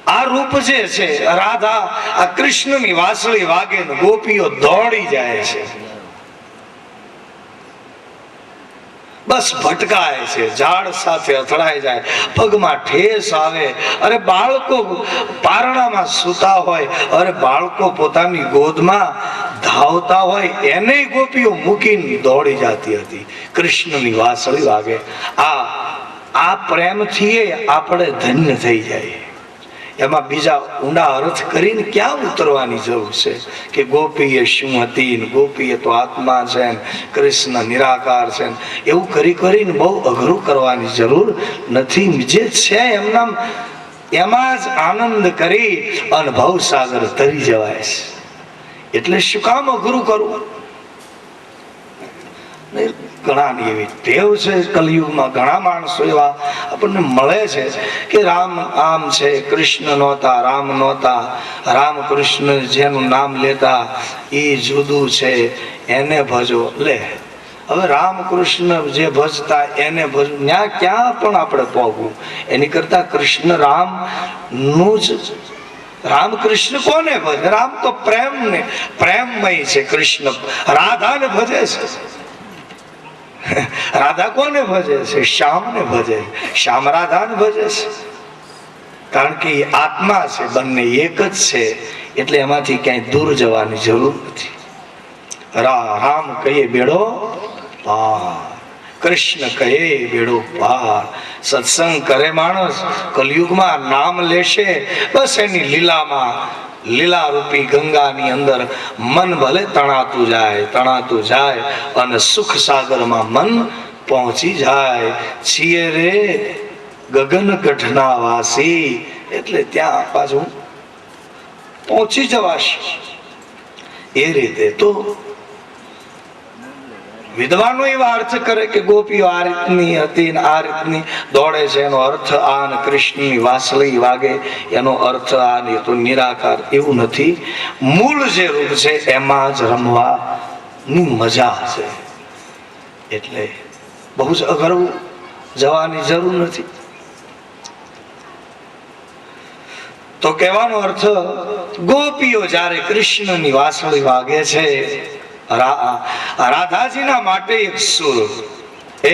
આ રૂપ જે છે રાધા, આ કૃષ્ણની વાંસળી વાગે ને ગોપીઓ દોડી જાય છે, બસ ભટકાય છે, ઝાડ સાથે અથડાઈ જાય, પગમાં ઠેસ આવે. અરે બાળકો પારણામાં સૂતા હોય, અરે બાળકો પોતાની ગોદમાં ધાવતા હોય, એને ગોપીઓ મૂકીને દોડી જતી હતી. કૃષ્ણની વાંસળી વાગે. આ પ્રેમથી આપણે ધન્ય થઈ જાય. એમાં બીજા ઊંડા અર્થ કરીને ક્યાં ઉતરવાની જરૂર છે કે ગોપી એ શું હતી, ગોપી એ તો આત્મા છે, કૃષ્ણ નિરાકાર છે, એવું કરીને બહુ અઘરું કરવાની જરૂર નથી. જે છે એમના એમાં જ આનંદ કરી અને ભવસાગર તરી જવાય છે. એટલે શું કામ અઘરું કરવું? ઘણાની એવી ટેવ છે કલયુગમાં, ઘણા માણસો એવા આપણને મળે છે કે રામ આમ છે, કૃષ્ણ નહોતા, રામ નહોતા, રામ કૃષ્ણ જેનું નામ લેતા એ જુદું છે, એને ભજો. લે હવે રામકૃષ્ણ જે ભજતા એને ભજવું, ત્યાં ક્યાં પણ આપણે પહોંચવું? એની કરતા કૃષ્ણ રામ નું જ, રામકૃષ્ણ કોને ભજે? રામ તો પ્રેમમય છે. કૃષ્ણ રાધાને ભજે છે. રાધા કોને ભજે છે? શ્યામને ભજે. શ્યામ રાધાને ભજે છે. કારણ કે એ આત્મા છે, બંને એક જ છે, એટલે એમાંથી ક્યાંય દૂર જવાની જરૂર નથી. રામ કહીએ બેડો પાર, કૃષ્ણ કહે બેડો પાર. સત્સંગ કરે માણસ, કલયુગમાં નામ લેશે, બસ એની લીલામાં, લીલા રૂપી ગંગાની અંદર મન ભલે તણાતું જાય અને સુખ સાગરમાં મન પહોંચી જાય. છીએ રે ગગન ગઢના વાસી, એટલે ત્યાં પાછું પહોંચી જવાશે. એ રીતે તો વિદ્વાનો એવા અર્થ કરે કે ગોપીઓ આ રીતની હતી ને આ રીતની દોડે છે, એનો અર્થ આ, અને કૃષ્ણની વાંસળી વાગે એનો અર્થ આ, ને તો નિરાકાર. એવું નથી. મૂળ જે રૂપ છે એમાં જ રમવાની મજા છે. એટલે બહુ જ અઘરું જવાની જરૂર નથી. તો કહેવાનો અર્થ, ગોપીઓ જ્યારે કૃષ્ણની વાંસળી વાગે છે, રાધાજીના માટે એક સુર,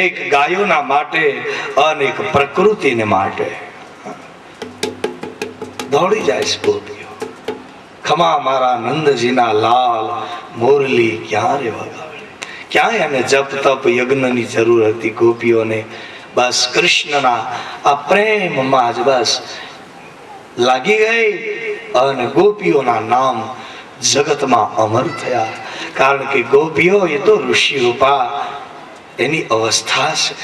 એક ગાયોના માટે અને એક પ્રકૃતિને માટે દોડી જાય છે ગોપીઓ. ખમા મારા નંદજીના લાલ, મોરલી ક્યારે વગાડે. ક્યાં એને જપ તપ યજ્ઞની જરૂર હતી ગોપીઓને? બસ કૃષ્ણના આ પ્રેમમાં જ બસ લાગી ગઈ અને ગોપીઓના નામ જગતમાં અમર થયા. કારણ કે ગોપીઓ એ તો ઋષિ રૂપા એની અવસ્થા છે.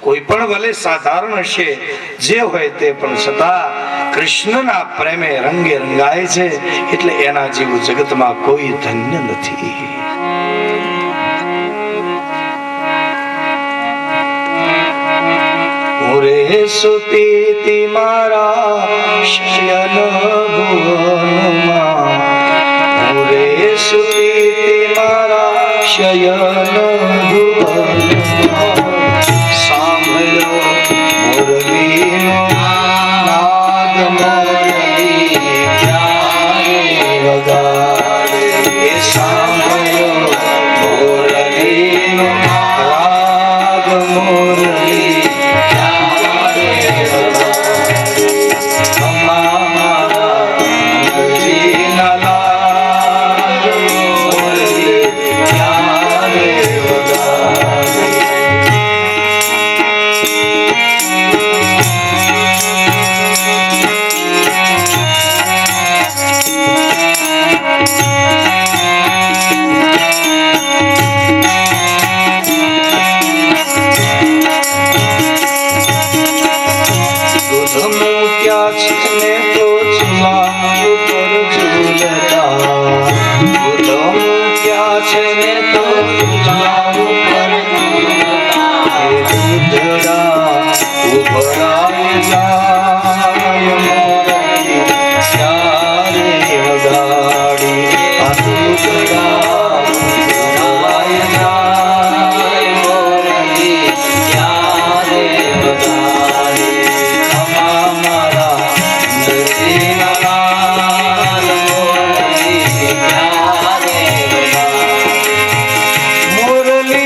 કોઈ પણ ભલે સાધારણ હશે, જે હોય તે પણ છતાં કૃષ્ણના પ્રેમે રંગે રંગાય છે, એટલે એના જેવું જગતમાં કોઈ ધન્ય નથી. રે સુતી મારા શયન ભુવનમાં, રે સુતી મારા શયન ભુવનમાં, સાંભળ્યો મુરલીનો નાદ, મુરલી ક્યારે વગાડે. સાંભળ્યો મુરલીનો નાદ, મુરલી મુરલી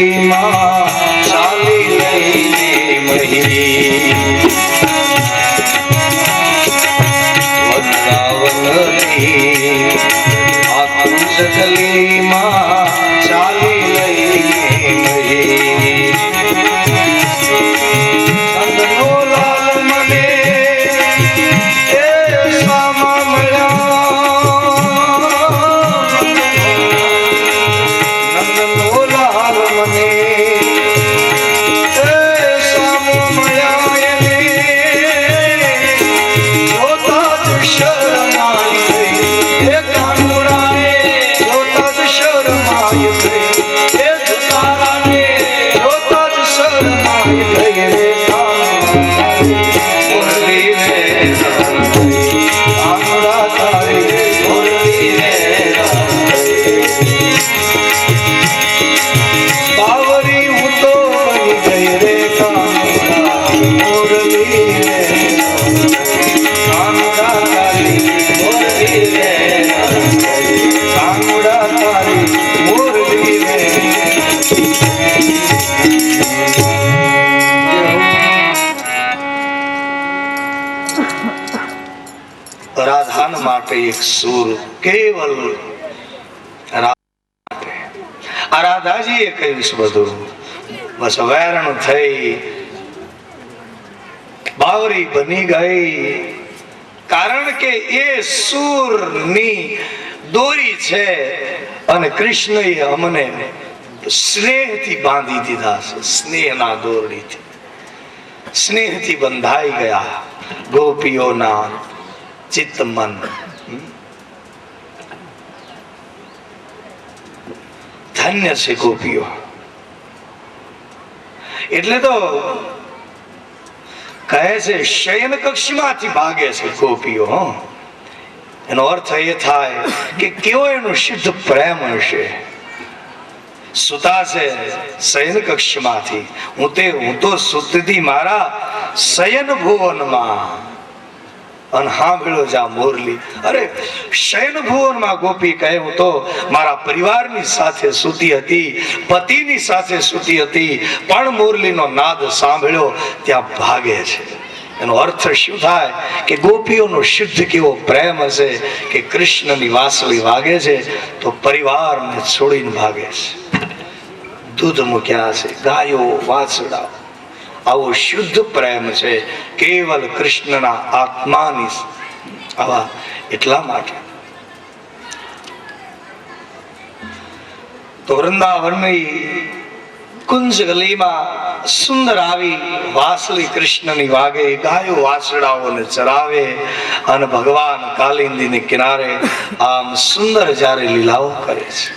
ગલીમાં ચાલી લઈને મહી વૃંદાવનની આ કુંજ ગલીમાં ચાલી લઈને મહી નંદનો લાલ મને એ સામા મળ્યા નંદનો લાલ મને એ સામા મળ્યા એને જોતા જ શરમાઈ ગઈ એ કાનુડાને જોતા જ શરમાઈ ગઈ એ તારાને જોતા જ શરમાઈ ગઈ રે મુરલી રે કાનુડા તારી મુરલી રે બાવરી હું તો બની ગઈ રે કાનુડા મુરલી રે કાનુડા તારી મુરલી રે કાનુડા તારી મુરલી રે રાધાન માટે એક સુર કેવલ આ રાધાજીએ કહ્યું છે બધું બસ વેરણ થઈ બાવરી બની ગઈ કારણ કે એ સુરની દોરી છે અને કૃષ્ણએ અમને સ્નેહથી બાંધી દીધા છે સ્નેહના દોરડીથી સ્નેહથી બંધાઈ ગયા ગોપીઓના ચિત્ત મન ધન્ય છે ગોપીઓ એટલે તો કહે છે શયન કક્ષમાંથી ભાગે છે ગોપીઓ એનો અર્થ એ થાય કે કેવો એનો શુદ્ધ પ્રેમ હશે સુતા છે શયન કક્ષમાંથી હું તો સુતતી મારા શયન ભુવનમાં અને સાંભળ્યો જા મોરલી અરે શયન ભુવનમાં ગોપી કહે હું તો મારા પરિવારની સાથે સૂતી હતી પતિની સાથે સૂતી હતી પણ મોરલીનો નાદ સાંભળ્યો ત્યાં ભાગે છે એનો અર્થ શું થાય કે ગોપીઓનો શુદ્ધ કેવો પ્રેમ હશે કે કૃષ્ણની વાંસળી વાગે છે તો પરિવારને છોડીને ભાગે છે દૂધ મૂક્યા છે ગાયો વાછરડાઓ આવો શુદ્ધ પ્રેમ છે કેવલ કૃષ્ણના આત્માની આવા એટલા માટે તો વૃંદાવનની કુંજ ગલીમાં સુંદર આવી વાંસળી કૃષ્ણની વાગે ગાયો વાછરડાઓને ચરાવે અને ભગવાન કાલિંદીને કિનારે આમ સુંદર જ્યારે લીલાઓ કરે છે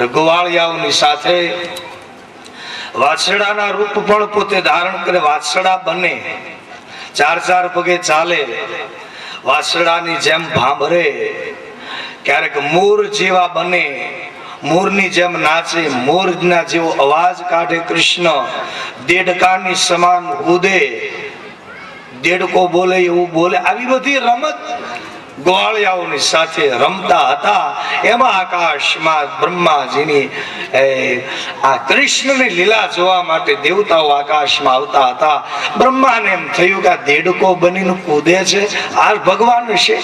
રઘુવાળિયાઓની સાથે વાછરડાના રૂપ પણ પોતે ધારણ કરે વાછરડા બને ચાર ચાર પગે ચાલે વાછરડાની જેમ ભાંભરે ક્યારેક મોર જેવા બને મોરની જેમ નાચે મોરના જેવો અવાજ કાઢે કૃષ્ણ દેડકાની સમાન ઉદે દેડકો બોલે એવું બોલે આવી બધી રમત ગોવાળિયાઓની સાથે રમતા હતા એમાં આકાશમાં બ્રહ્માજીની આ કૃષ્ણની લીલા જોવા માટે દેવતાઓ આકાશમાં આવતા હતા બ્રહ્માને એમ થયું કે આ દેડકો બનીને કૂદે છે આ ભગવાન છે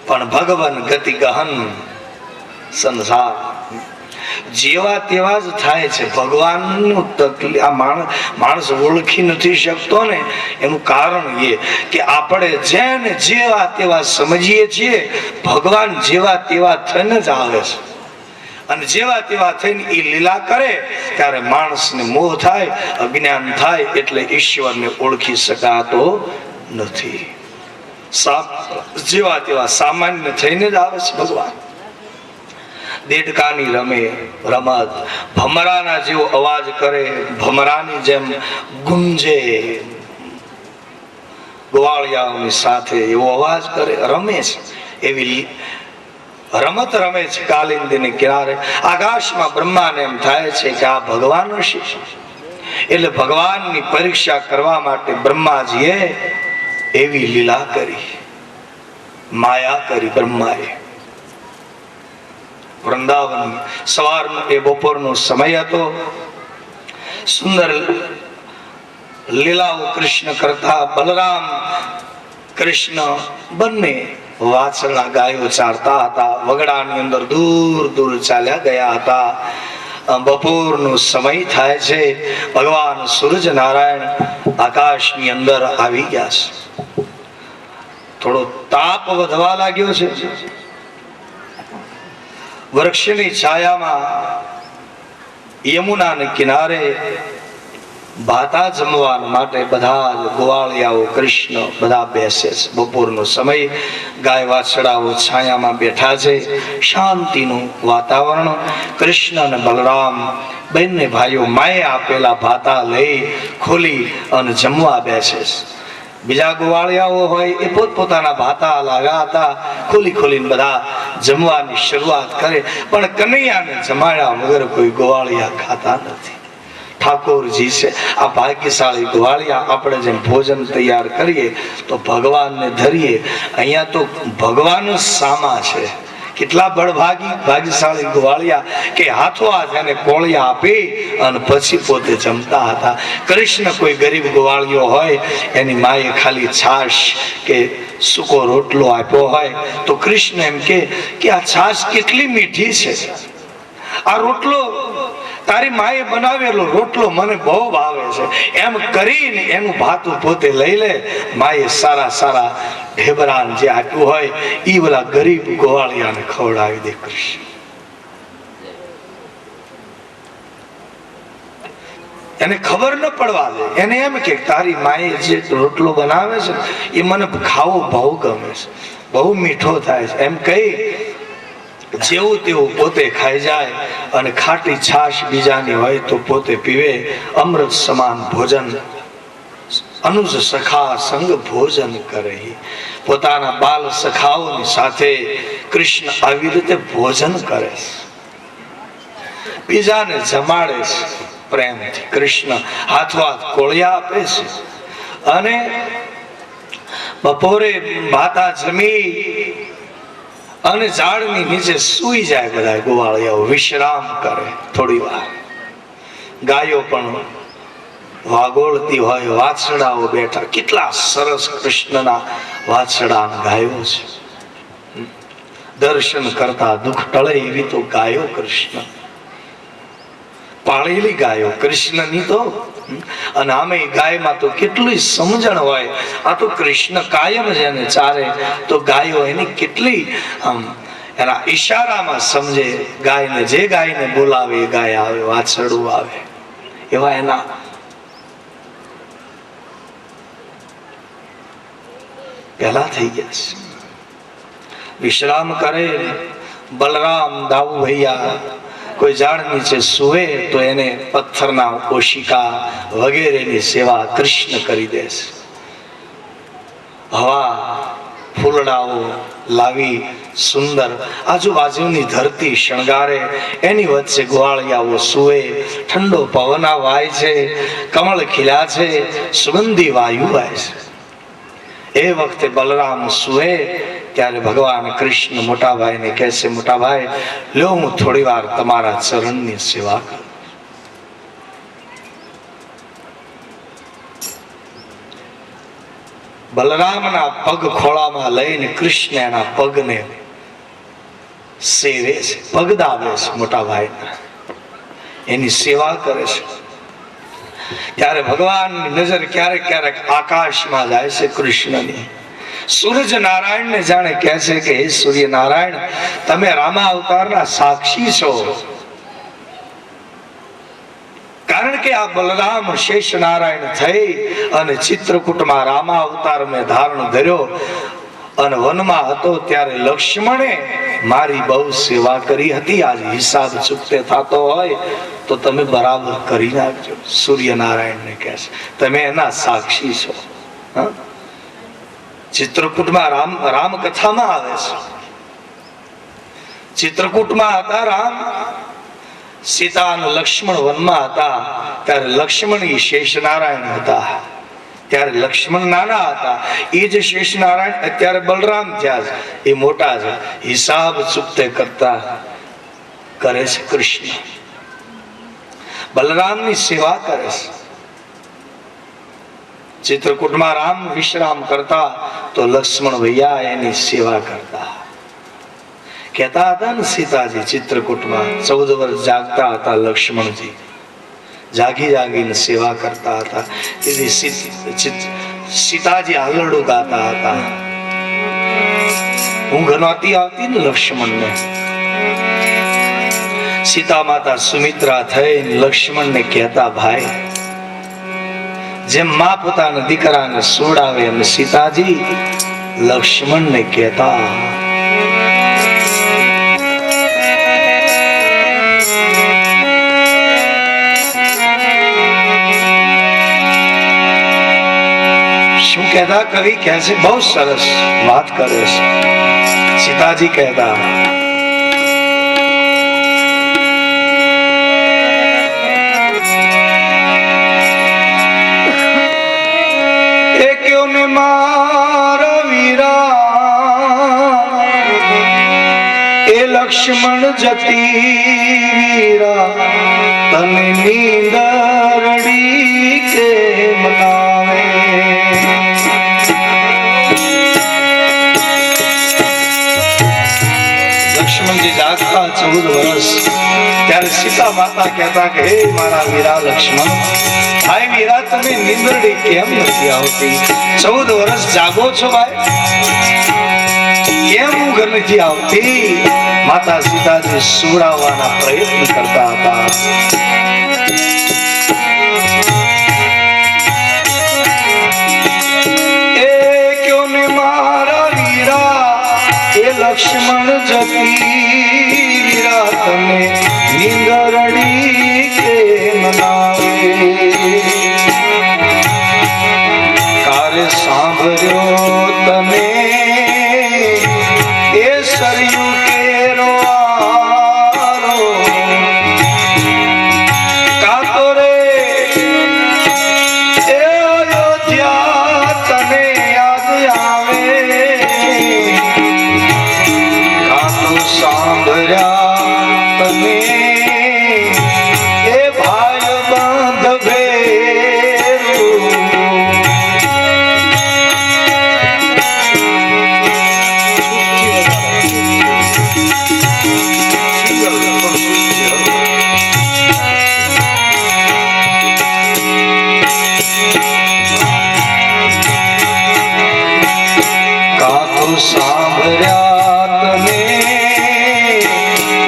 પણ ભગવાન ગતિ ગહન સંસાર જેવા તેવા જ થાય છે ભગવાનનું તકલીફ આ માણસ ઓળખી નથી શકતો ને એનું કારણ એ કે આપણે જેને જેવા તેવા સમજીએ છીએ ભગવાન જેવા તેવા થઈને જ આવે છે અને જેવા તેવા થઈને એ લીલા કરે ત્યારે માણસને મોહ થાય અજ્ઞાન થાય એટલે ઈશ્વરને ઓળખી શકાતો નથી જેવા તેવા સામાન્ય થઈને જ આવે છે ભગવાન દેડકાની રમત ભમરાના જેવો અવાજ કરે ભમરાની જેમ ગુંજે ગોવાળિયાઓની સાથે એવો અવાજ કરે રમે છે એવી રમત રમે છે કાલિંદીની કિનારે આકાશમાં બ્રહ્માને એમ થાય છે કે આ ભગવાન હશે એટલે ભગવાનની પરીક્ષા કરવા માટે બ્રહ્માજીએ એવી લીલા કરી માયા કરી બ્રહ્માએ વૃંદાવન સવારનો એ બપોરનો સમય હતો. સુંદર લીલાઓ કૃષ્ણ કરતા બલરામ કૃષ્ણ બંને વાછરડા ગાયો ચારતા હતા. વગડાની અંદર દૂર દૂર ચાલ્યા ગયા હતા. બપોરનો સમય થાય છે. ભગવાન સૂરજ નારાયણ આકાશની અંદર આવી ગયા છે. થોડો તાપ વધવા લાગ્યો છે. વૃક્ષની છાયામાં યમુનાના કિનારે ભાતા જમવા માટે બધા જ ગોવાળિયાઓ કૃષ્ણ બધા બેસે છે. બપોરનો સમય, ગાય વાછડાઓ છાયામાં બેઠા છે. શાંતિનું વાતાવરણ. કૃષ્ણ અને બલરામ બંને ભાઈઓ માએ આપેલા ભાતા લઈ ખોલી અને જમવા બેસે છે. બીજા ગોવાળિયાઓ હોય એ પોતપોતાના ભાતા લાવ્યા હતા, ખોલી ખોલીને બધા જમવાની શરૂઆત કરે. પણ કનૈયાને જમાડ્યા વગર કોઈ ગોવાળિયા ખાતા નથી. ઠાકોરજી છે આ ભાગ્યશાળી ગોવાળિયા. આપણે જેમ ભોજન તૈયાર કરીએ તો ભગવાનને ધરીએ, અહીંયા તો ભગવાન જ સામા છે. કેટલા બળભાગી ભાગ્યશાળી ગોવાળિયા કે હાથો હાથ એને કોળિયા આપી અને પછી પોતે જમતા હતા. કૃષ્ણ કોઈ ગરીબ ગોવાળિયો હોય, એની માએ ખાલી છાશ કે સૂકો રોટલો આપ્યો હોય તો કૃષ્ણ એમ કે આ છાશ કેટલી મીઠી છે, આ રોટલો તારી માએ બનાવેલો રોટલો મને બહુ ભાવે છે, એમ કરીને એનું ભાતું પોતે લઈ લે. માએ સારા સારા ઢેબરાન જે આપ્યું હોય એ બધા ગરીબ ગોવાળિયાને ખવડાવી દે કૃષ્ણ. એને ખબર ન પડવા દે. એને એમ કે તારી માએ જે રોટલો બનાવે છે એ મને ખાવો બહુ ગમે છે, બહુ મીઠો થાય છે, એમ કહી જેવું તેવું પોતે ખાઈ જાય અને ખાટી છાશ બીજાની હોય તો પોતે પીવે. અમૃત સમાન ભોજન. અનુજ સખા સંગ ભોજન કરે. પોતાના બાલ સખાઓની સાથે કૃષ્ણ આવી રીતે ભોજન કરે છે, બીજાને જમાડે છે પ્રેમથી. કૃષ્ણ હાથોહાથ કોળિયા આપે છે અને બપોરે ભાતા જમી અને ઝાડની નીચે સૂઈ જાય. બધા ગોવાળિયાઓ વિશ્રામ કરે થોડી વાર. ગાયો પણ વાગોળતી હોય, વાછડાઓ બેઠા. કેટલા સરસ કૃષ્ણના વાછડા ગાયો છે. દર્શન કરતા દુઃખ ટળે એવી તો ગાયો કૃષ્ણ. પાળેલી ગાયો કૃષ્ણની તો. અને આમે ગાયમાં તો કેટલી સમજણ હોય. આ તો કૃષ્ણ કાયમ જેને ચારે તો ગાયો એની કેટલી એના ઈશારામાં સમજે. ગાયને જે ગાયને બોલાવે એ ગાય આવે, વાછરડું આવે. એવા એના પહેલા થઈ ગયા છે. વિશ્રામ કરે. બલરામ દાઉ ભૈયા કોઈ ઝાડ નીચે સુવે તો એને પથ્થરના ઓશિકા વગેરેની સેવા કૃષ્ણ કરી દે છે. હવા ફૂલડાઓ લાવી સુંદર આજુબાજુની ધરતી શણગારે. એની વચ્ચે ગોવાળિયાઓ સુવે. ઠંડો પવન વાય છે, કમળ ખીલ્યા છે, સુગંધી વાયુ વાય છે. એ વખતે બલરામ સુવે ત્યારે ભગવાન કૃષ્ણ મોટા ભાઈને કહે છે, મોટા ભાઈ લ્યો હું થોડી વાર તમારા ચરણની સેવા કરું. બલરામના પગ ખોળામાં લઈને કૃષ્ણ એના પગને સેવે છે, પગ દાબે છે મોટા ભાઈના, એની સેવા કરે છે. ત્યારે ભગવાનની નજર ક્યારેક ક્યારેક આકાશમાં જાય છે કૃષ્ણની. સૂરજ નારાયણને જાણે કહે છે કે હે સૂર્ય નારાયણ, તમે રામા અવતારના સાક્ષી છો. કારણ કે આ બલરામ શેષ નારાયણ થઈ અને ચિત્રકૂટમાં રામા અવતાર મેં ધારણ ધર્યો અને વનમાં હતો ત્યારે લક્ષ્મણે મારી બહુ સેવા કરી હતી. આજે હિસાબ ચૂકતે થતો હોય તો તમે બરાબર કરી નાખજો. સૂર્યનારાયણને કહે છે તમે એના સાક્ષી છો. ચિત્રકૂટમાં રામ કથામાં આવે છે. ચિત્રકૂટમાં હતા રામ, સીતા અને લક્ષ્મણ વનમાં હતા ત્યારે લક્ષ્મણ એ શેષનારાયણ હતા. ત્યારે લક્ષ્મણ નાના હતા, એ જ શેષનારાયણ અત્યારે બલરામ થયા છે, એ મોટા છે. હિસાબ ચૂકતે કરતા કરે છે કૃષ્ણ, બલરામની સેવા કરે છે. ચિત્રકૂટમાં રામ વિશ્રામ કરતા તો લક્ષ્મણ ભૈયા એની સેવા કરતા. કહેતા હતા ને સીતાજી ચિત્રકૂટમાં 14 વર્ષ જાગતા હતા લક્ષ્મણજી, જાગી જાગીને સેવા કરતા હતા. સીતાજી આલરડું ગાતા હતા. ઊંઘ નહોતી આવતી ને લક્ષ્મણને. સીતા માતા સુમિત્રા થઈને લક્ષ્મણને કહેતા, ભાઈ જેમ માં પોતાના દીકરાને સોડાવે એમ સીતાજી લક્ષ્મણને કહેતા. શું કહેતા? કવિ કહે છે, બહુ સરસ વાત કરે છે. સીતાજી કહેતા, ને મારા વીરા એ લક્ષ્મણ જતી વીરા તને નીંદરડી કે મનાવે. લક્ષ્મણજી જાગતા 14 વર્ષ, ત્યારે સીતા માતા કહેતા કે હે મારા વીરા લક્ષ્મણ, ભાઈ વીરા તમે નીંદરડી કેમ નથી આવતી? 14 વર્ષ જાગો છો ભાઈ, કેમ ઊંઘ નથી આવતી? માતા સીતાજી સુવડાવવાના પ્રયત્ન કરતા હતા. એ ક્યો ને મારા વીરા એ લક્ષ્મણ જતી વીરા તને નીંદરડી કે મનાવે. કારે સાંભળ્યો તમે એ સરયુ કેરો આરો, કાતો રે એ અયોધ્યા તને યાદ આવે. કાતો સાંભળ્યા તમે એ ભાઈ બાંધ ભેરું. સાંભળ્યા તમે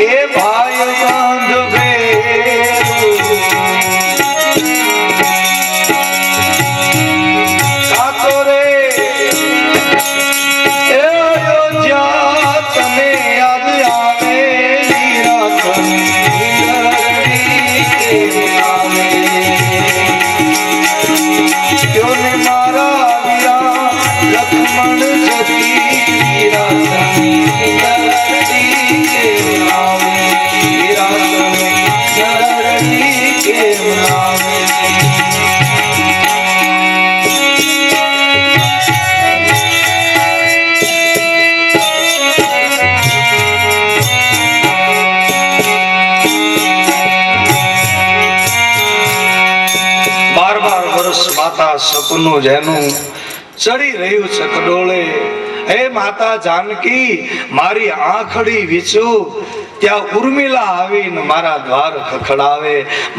એ ભાઈ બાંધ ભેરું. કાતો રે એ અયોધ્યા તને યાદ આવે. વીરા તને નીંદરડી કે આવે. ક્યો ને મારા વીરા લક્ષ્મણ જતી માતા સપનું જેનું ચડી રહ્યું છે કડોળે. હે માતા જાનકી મારી આંખડી વીચું ત્યાં ઉર્મિલા આવીને મારા દ્વાર ખખડાવે.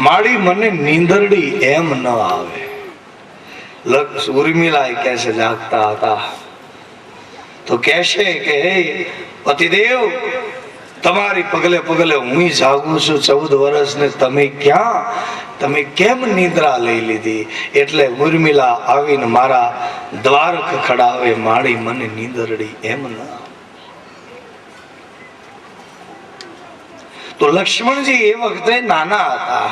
માડી મને નીંદરડી એમ ન આવે. ઉર્મિલા કહે છે જાગતા હતા તો કહેશે કે હે પતિદેવ તમારી પગલે પગલે હું જાગું છું 14 વર્ષ ને તમે કેમ નિદ્રા લઈ લીધી? એટલે ઉર્મિલા આવીને મારા દ્વાર ખખડાવે. માડી મને નીંદરડી એમ ન. તો લક્ષ્મણજી એ વખતે નાના હતા,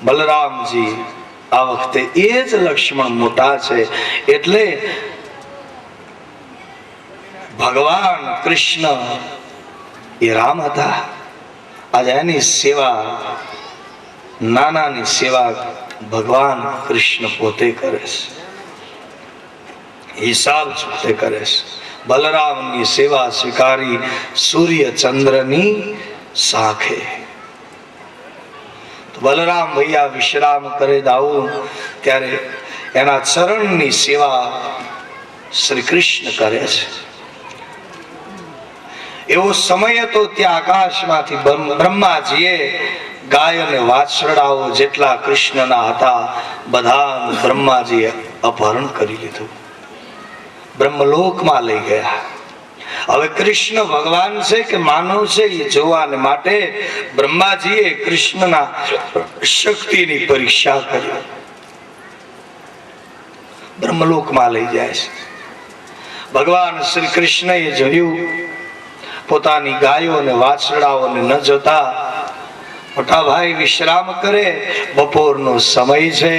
બલરામજી આ વખતે એ જ લક્ષ્મણ મોટા છે. એટલે ભગવાન કૃષ્ણ એ રામ હતા. આજે એની સેવા, નાનાની સેવા ભગવાન કૃષ્ણ પોતે કરે છે, હિસાબ પોતે કરે છે. બલરામની સેવા સ્વીકારી સૂર્ય ચંદ્રની સાખે. તો બલરામ ભૈયા વિશ્રામ કરે દાવું ત્યારે એના ચરણની સેવા શ્રી કૃષ્ણ કરે છે. એવો સમય હતો ત્યાં આકાશમાંથી બ્રહ્માજીએ ગાય અને વાછરડાઓ જેટલા કૃષ્ણના હતા બધા બ્રહ્માજીએ અપહરણ કરી લીધું, બ્રહ્મલોકમાં લઈ ગયા. હવે કૃષ્ણ ભગવાન છે કે માનવ છે એ જોવાને માટે બ્રહ્માજીએ કૃષ્ણના શક્તિની પરીક્ષા કરી. બ્રહ્મલોકમાં લઈ જાય છે. ભગવાન શ્રી કૃષ્ણએ જોયું પોતાની ગાયો અને વાછરડાઓને ન જોતા મોટા ભાઈ વિશ્રામ કરે, બપોરનો સમય છે,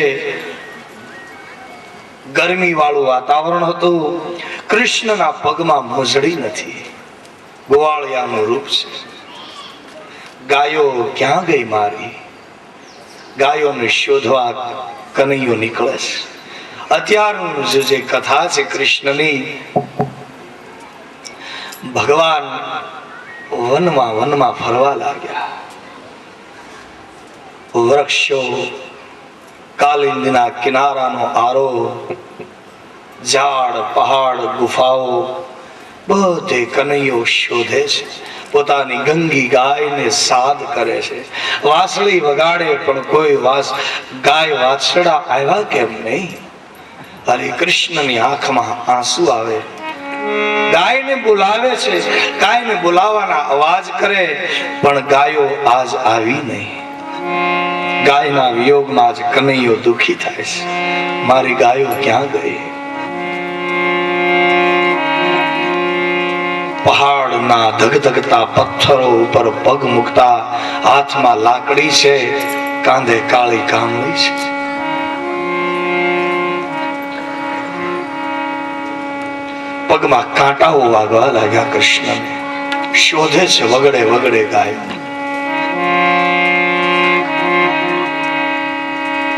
ગરમી વાળું વાતાવરણ હતું, કૃષ્ણના પગમાં મોજડી નથી, ગોવાળિયાનું રૂપ છે. ગાયો ક્યાં ગઈ મારી? ગાયોને શોધવા કનૈયો નીકળે છે. અત્યારનું જે કથા છે કૃષ્ણની, ભગવાન વનમાં ફરવા લાગ્યા. વૃક્ષો, કાલિંદીના કિનારાનો આરો, ઝાડ, પહાડ, ગુફાઓ બધે કનૈયો શોધે છે. પોતાની ગંગી ગાયને સાદ કરે છે. વાંસળી વગાડે પણ કોઈ ગાય વાછરડા આવ્યા કેમ નહીં? હરે કૃષ્ણની આંખમાં આંસુ આવે. ગાયને બોલાવે છે, ગાયને બોલાવાના અવાજ કરે પણ ગાયો આજ આવી નહીં. ગાયના વિયોગમાં જ કનૈયો દુખી થાય છે. મારી ગાયો ક્યાં ગઈ? પહાડના ધગધગતા પથ્થરો ઉપર પગ મૂકતા, હાથમાં લાકડી છે, કાંધે કાળી કામળી છે. પગમાં કાંટાઓ વાગવા લાગ્યા. કૃષ્ણને શોધે છે વગડે વગડે ગાયો.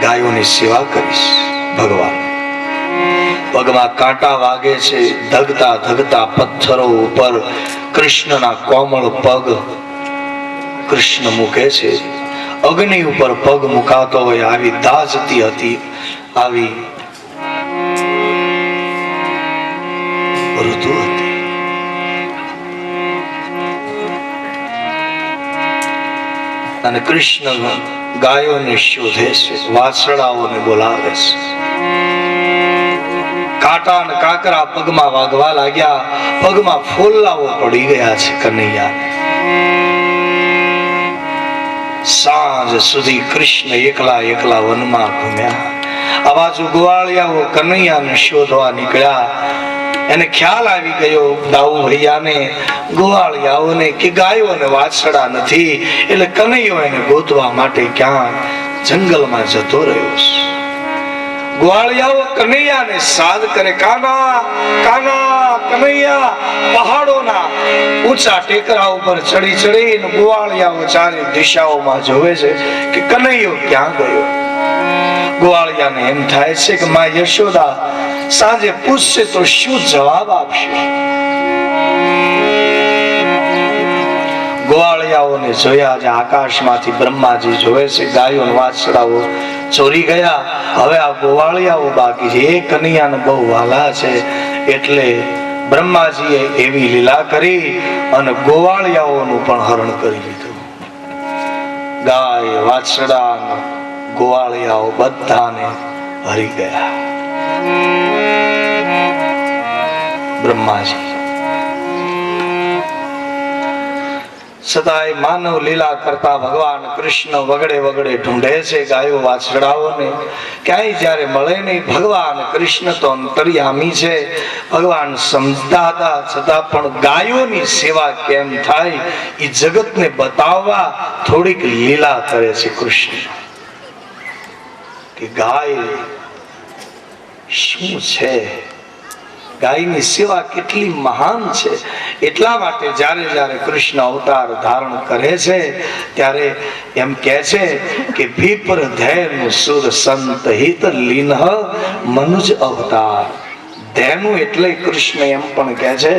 ગાયોની સેવા કરીશ ભગવાન. પગમાં કાંટા વાગે છે, ધગતા ધગતા પથ્થરો ઉપર કૃષ્ણના કોમળ પગ કૃષ્ણ મૂકે છે. અગ્નિ ઉપર પગ મુકાતો હોય આવી દાઝતી હતી, આવી ઋતુ હતી. અને કૃષ્ણ ગાયોને શોધે છે, વાછરડાઓને બોલાવે છે. કાંટા અને કાંકરા પગમાં વાગવા લાગ્યા, પગમાં ફોલ્લાઓ પડી ગયા છે કનૈયા. સાંજ સુધી કૃષ્ણ એકલા એકલા વનમાં ઘૂમ્યા. આ બાજુ ગોવાળિયાઓ કનૈયાને શોધવા નીકળ્યા. એને ખ્યાલ આવી ગયો દાઉ ભૈયાને, ગોવાળિયાઓને કે ગાયો અને વાછરડા નથી, એટલે કનૈયો એને ગોતવા માટે ક્યાં જંગલમાં જતો રહ્યો છે. ગ્વાળિયાઓ કનૈયાને સાદ કરે, કાના કાના કનૈયા. પહાડોના ઊંચા ટેકરા ઉપર ચડી ચડીને ગ્વાળિયાઓ ચારે દિશાઓમાં જોવે છે કે કનૈયો ક્યાં ગયો. ગ્વાળિયાને એમ થાય છે કે માં યશોદા સાંજે પૂછશે તો શું જવાબ આપશે. ગોવાળિયાઓને જોયા જ આકાશમાંથી બ્રહ્માજી જોવે છે ગાયો અને વાછરડાઓ ચોરી ગયા. હવે આ ગોવાળિયાઓ બાકી છે. એ કનૈયાને બહુ વાલા છે એટલે બ્રહ્માજીએ એવી લીલા કરી અને ગોવાળિયાઓનું પણ હરણ કરી લીધું. ગાય, વાછરડા, ગોવાળિયાઓ બધાને હરી ગયા. બ્રહ્માજી છતાંય માનવ લીલા કરતા ભગવાન કૃષ્ણ વગડે વગડે ઢૂંઢે છે ગાયો વાછરડાઓને. ક્યાંય જયારે મળે નહીં. ભગવાન કૃષ્ણ તો અંતર્યામી છે, ભગવાન સમજતા હતા, છતાં પણ ગાયોની સેવા કેમ થાય એ જગતને બતાવવા થોડીક લીલા કરે છે કૃષ્ણ. કે ગાય શું છે, ગાયની સેવા કેટલી મહાન છે. એટલા માટે જ્યારે જ્યારે કૃષ્ણ અવતાર ધારણ કરે છે ત્યારે એમ કહે છે કે ભીપર ધૈર્ય સુર સંત હિત લીન મનુજ અવતાર. ધૈર્ય એટલે કૃષ્ણ એમ પણ કહે છે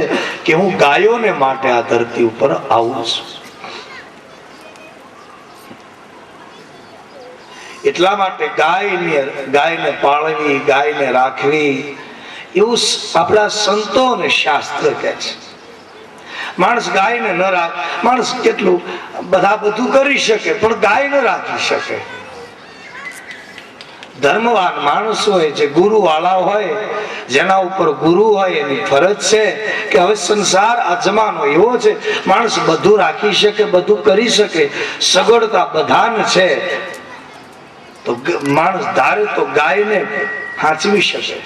કે હું ગાયોને માટે આ ધરતી ઉપર આવું છું. એટલા માટે ગાયને પાળવી, ગાયને રાખવી એવું આપણા સંતો અને શાસ્ત્ર કહે છે. માણસ ગાયને ન રાખ, માણસ કેટલું બધું કરી શકે પણ ગાય ન રાખી શકે. ધર્મવાન માણસ હોય, જે ગુરુ વાળા હોય, જેના ઉપર ગુરુ હોય, એની ફરજ છે કે હવે સંસાર આ જમાનો એવો છે, માણસ બધું રાખી શકે, બધું કરી શકે, સગવડતા બધાને છે, તો માણસ ધારે તો ગાયને સાચવી શકે.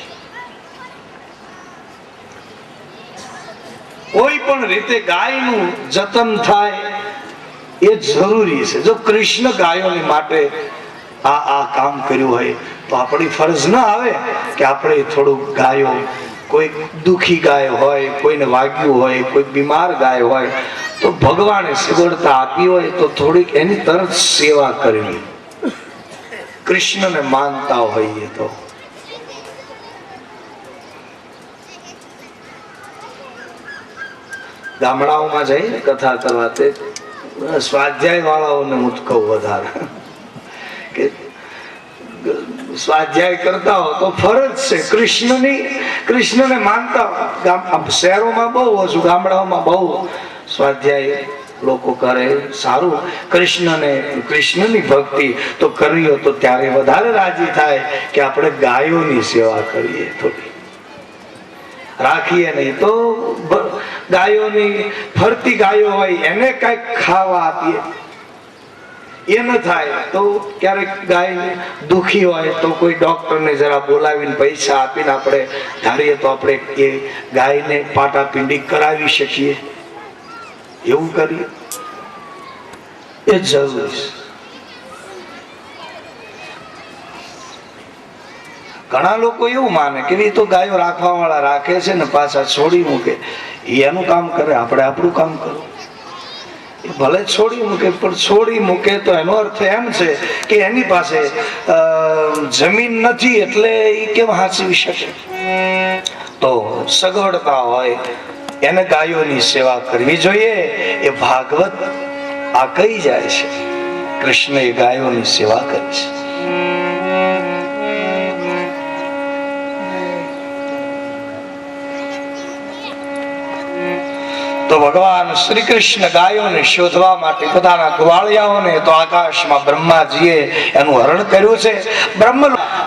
કોઈ પણ રીતે ગાયનું જતન થાય એ જરૂરી છે. જો કૃષ્ણ ગાયોની માટે આ કામ કર્યું હોય તો આપણી ફરજ ના આવે કે આપણે થોડું ગાયો, કોઈ દુખી ગાય હોય, કોઈને વાગ્યું હોય, કોઈ બીમાર ગાય હોય, તો ભગવાને સગવડતા આપી હોય તો થોડીક એની તરત સેવા કરવી. કૃષ્ણને માનતા હોઈએ તો ગામડાઓમાં જઈને કથા કરવા, તે સ્વાધ્યાય વાળાઓને હું કહું વધારે કે સ્વાધ્યાય કરતા હો તો ફરજ છે કૃષ્ણને માનતા હો. શહેરોમાં બહુ ઓછું, ગામડાઓમાં બહુ સ્વાધ્યાય લોકો કરે, સારું. કૃષ્ણની ભક્તિ તો કરીએ તો ત્યારે વધારે રાજી થાય કે આપણે ગાયોની સેવા કરીએ, થોડી રાખીએ નહીં તો ગાયોની ફરતી ગાયો હોય એને કઈક ખાવા આપીએ, એ ન થાય તો ક્યારેક ગાય દુખી હોય તો કોઈ ડોક્ટરને જરા બોલાવીને પૈસા આપીને આપણે ધારીએ તો આપણે એ ગાયને પાટાપિંડી કરાવી શકીએ, એવું કરીએ એ જરૂરી છે. ઘણા લોકો એવું માને કે એ તો ગાયો રાખવા વાળા રાખે છે ને પાછા છોડી મૂકે, એનું કામ કરે, આપણે આપણું કામ કરવું. એ ભલે છોડી મૂકે, પણ છોડી મૂકે તો એનો અર્થ એમ છે કે એની પાસે જમીન નથી એટલે એ કેમ હાચવી શકે. તો સગવડતા હોય એને ગાયોની સેવા કરવી જોઈએ. એ ભાગવત આ કહી જાય છે, કૃષ્ણ એ ગાયોની સેવા કરી છે. તો ભગવાન શ્રી કૃષ્ણ ગાયોને શોધવા માટે પોતાના ગોવાળિયાઓને તો આકાશમાં બ્રહ્માજીએ એનું હરણ કર્યું છે. બ્રહ્મ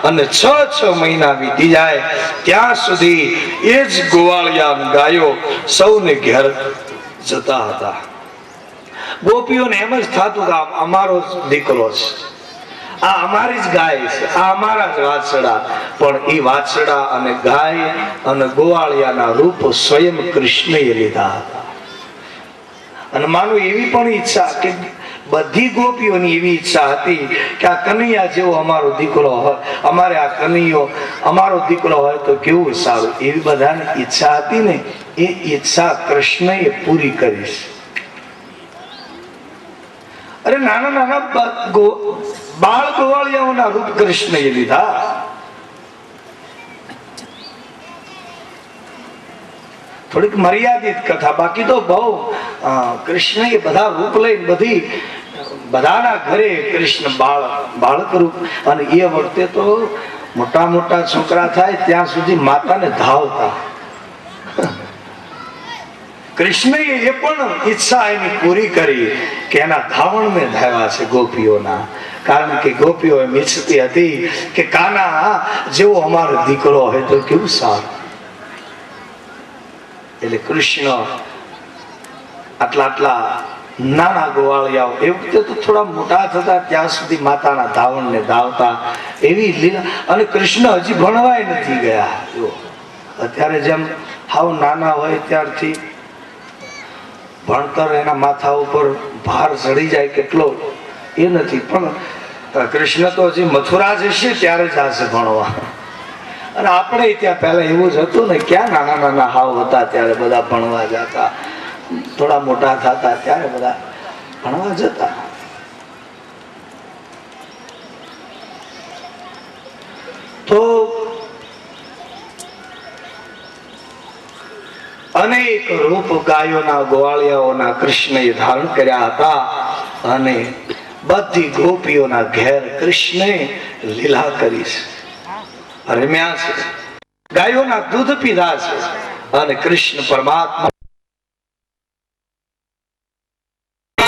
અને 6 મહિના વીતી જાય ત્યાં સુધી એ જ ગોવાળિયા ગાયો સૌને ઘેર જતા હતા. ગોપીઓને એમ જ થતું કે અમારો જ દીકરો છે, આ અમારી જ ગાય છે, આ અમારા જ વાછડા. પણ એ વાછડા અને ગાય અને ગોવાળિયાના રૂપ સ્વયં કૃષ્ણએ લીધા હતા. અને માનું એવી પણ ઈચ્છા કે બધી ગોપીઓની એવી ઈચ્છા હતી કે આ કનૈયા જેવો અમારો દીકરો હોય, અમારે આ કનૈયો અમારો દીકરો હોય તો કેવું સારું. એવી બધાની ઈચ્છા હતી ને, એ ઈચ્છા કૃષ્ણએ પૂરી કરી છે. અરે નાના નાના બાળ ગોવાળિયાઓના રૂપ કૃષ્ણએ લીધા. થોડીક મર્યાદિત કથા, બાકી તો બહુ કૃષ્ણએ બધા રૂપ લઈ બધાના ઘરે કૃષ્ણ બાળક રૂપ. અને એ વખતે તો મોટા મોટા છોકરા થાય ત્યાં સુધી માતાને ધાવતા. કૃષ્ણએ એ પણ ઈચ્છા એની પૂરી કરી કે એના ધાવણને ધાવ્યા છે ગોપીઓના. કારણ કે ગોપીઓ એમ ઈચ્છતી હતી કે કાના જેવો અમારો દીકરો હોય તો કેવું સારું. એટલે કૃષ્ણ આટલા નાના ગોવાળિયાઓ એ વખતે તો થોડા મોટા થતા ત્યાં સુધી માતાના ધાવણને ધાવતા, એવી લીલા. અને કૃષ્ણ હજી ભણવાય નથી ગયા. અત્યારે જેમ હાવ નાના હોય ત્યારથી ભણતર એના માથા ઉપર ભાર ચડી જાય કેટલો એ નથી. પણ કૃષ્ણ તો હજી મથુરા જશે ત્યારે જ આશે ભણવા. અને આપણે ત્યાં પહેલા એવું જ હતું ને, ક્યાં નાના નાના હાવ હતા ત્યારે બધા ભણવા જતા, થોડા મોટા થતા ત્યારે બધા ભણવા જતા. તો અનેક રૂપ ગાયોના ગોવાળિયાઓના કૃષ્ણએ ધારણ કર્યા હતા. અને બધી ગોપીઓના ઘેર કૃષ્ણે લીલા કરી છે, રમ્યા છે, ગાયોના દૂધ પીધા છે અને કૃષ્ણ પરમાત્મા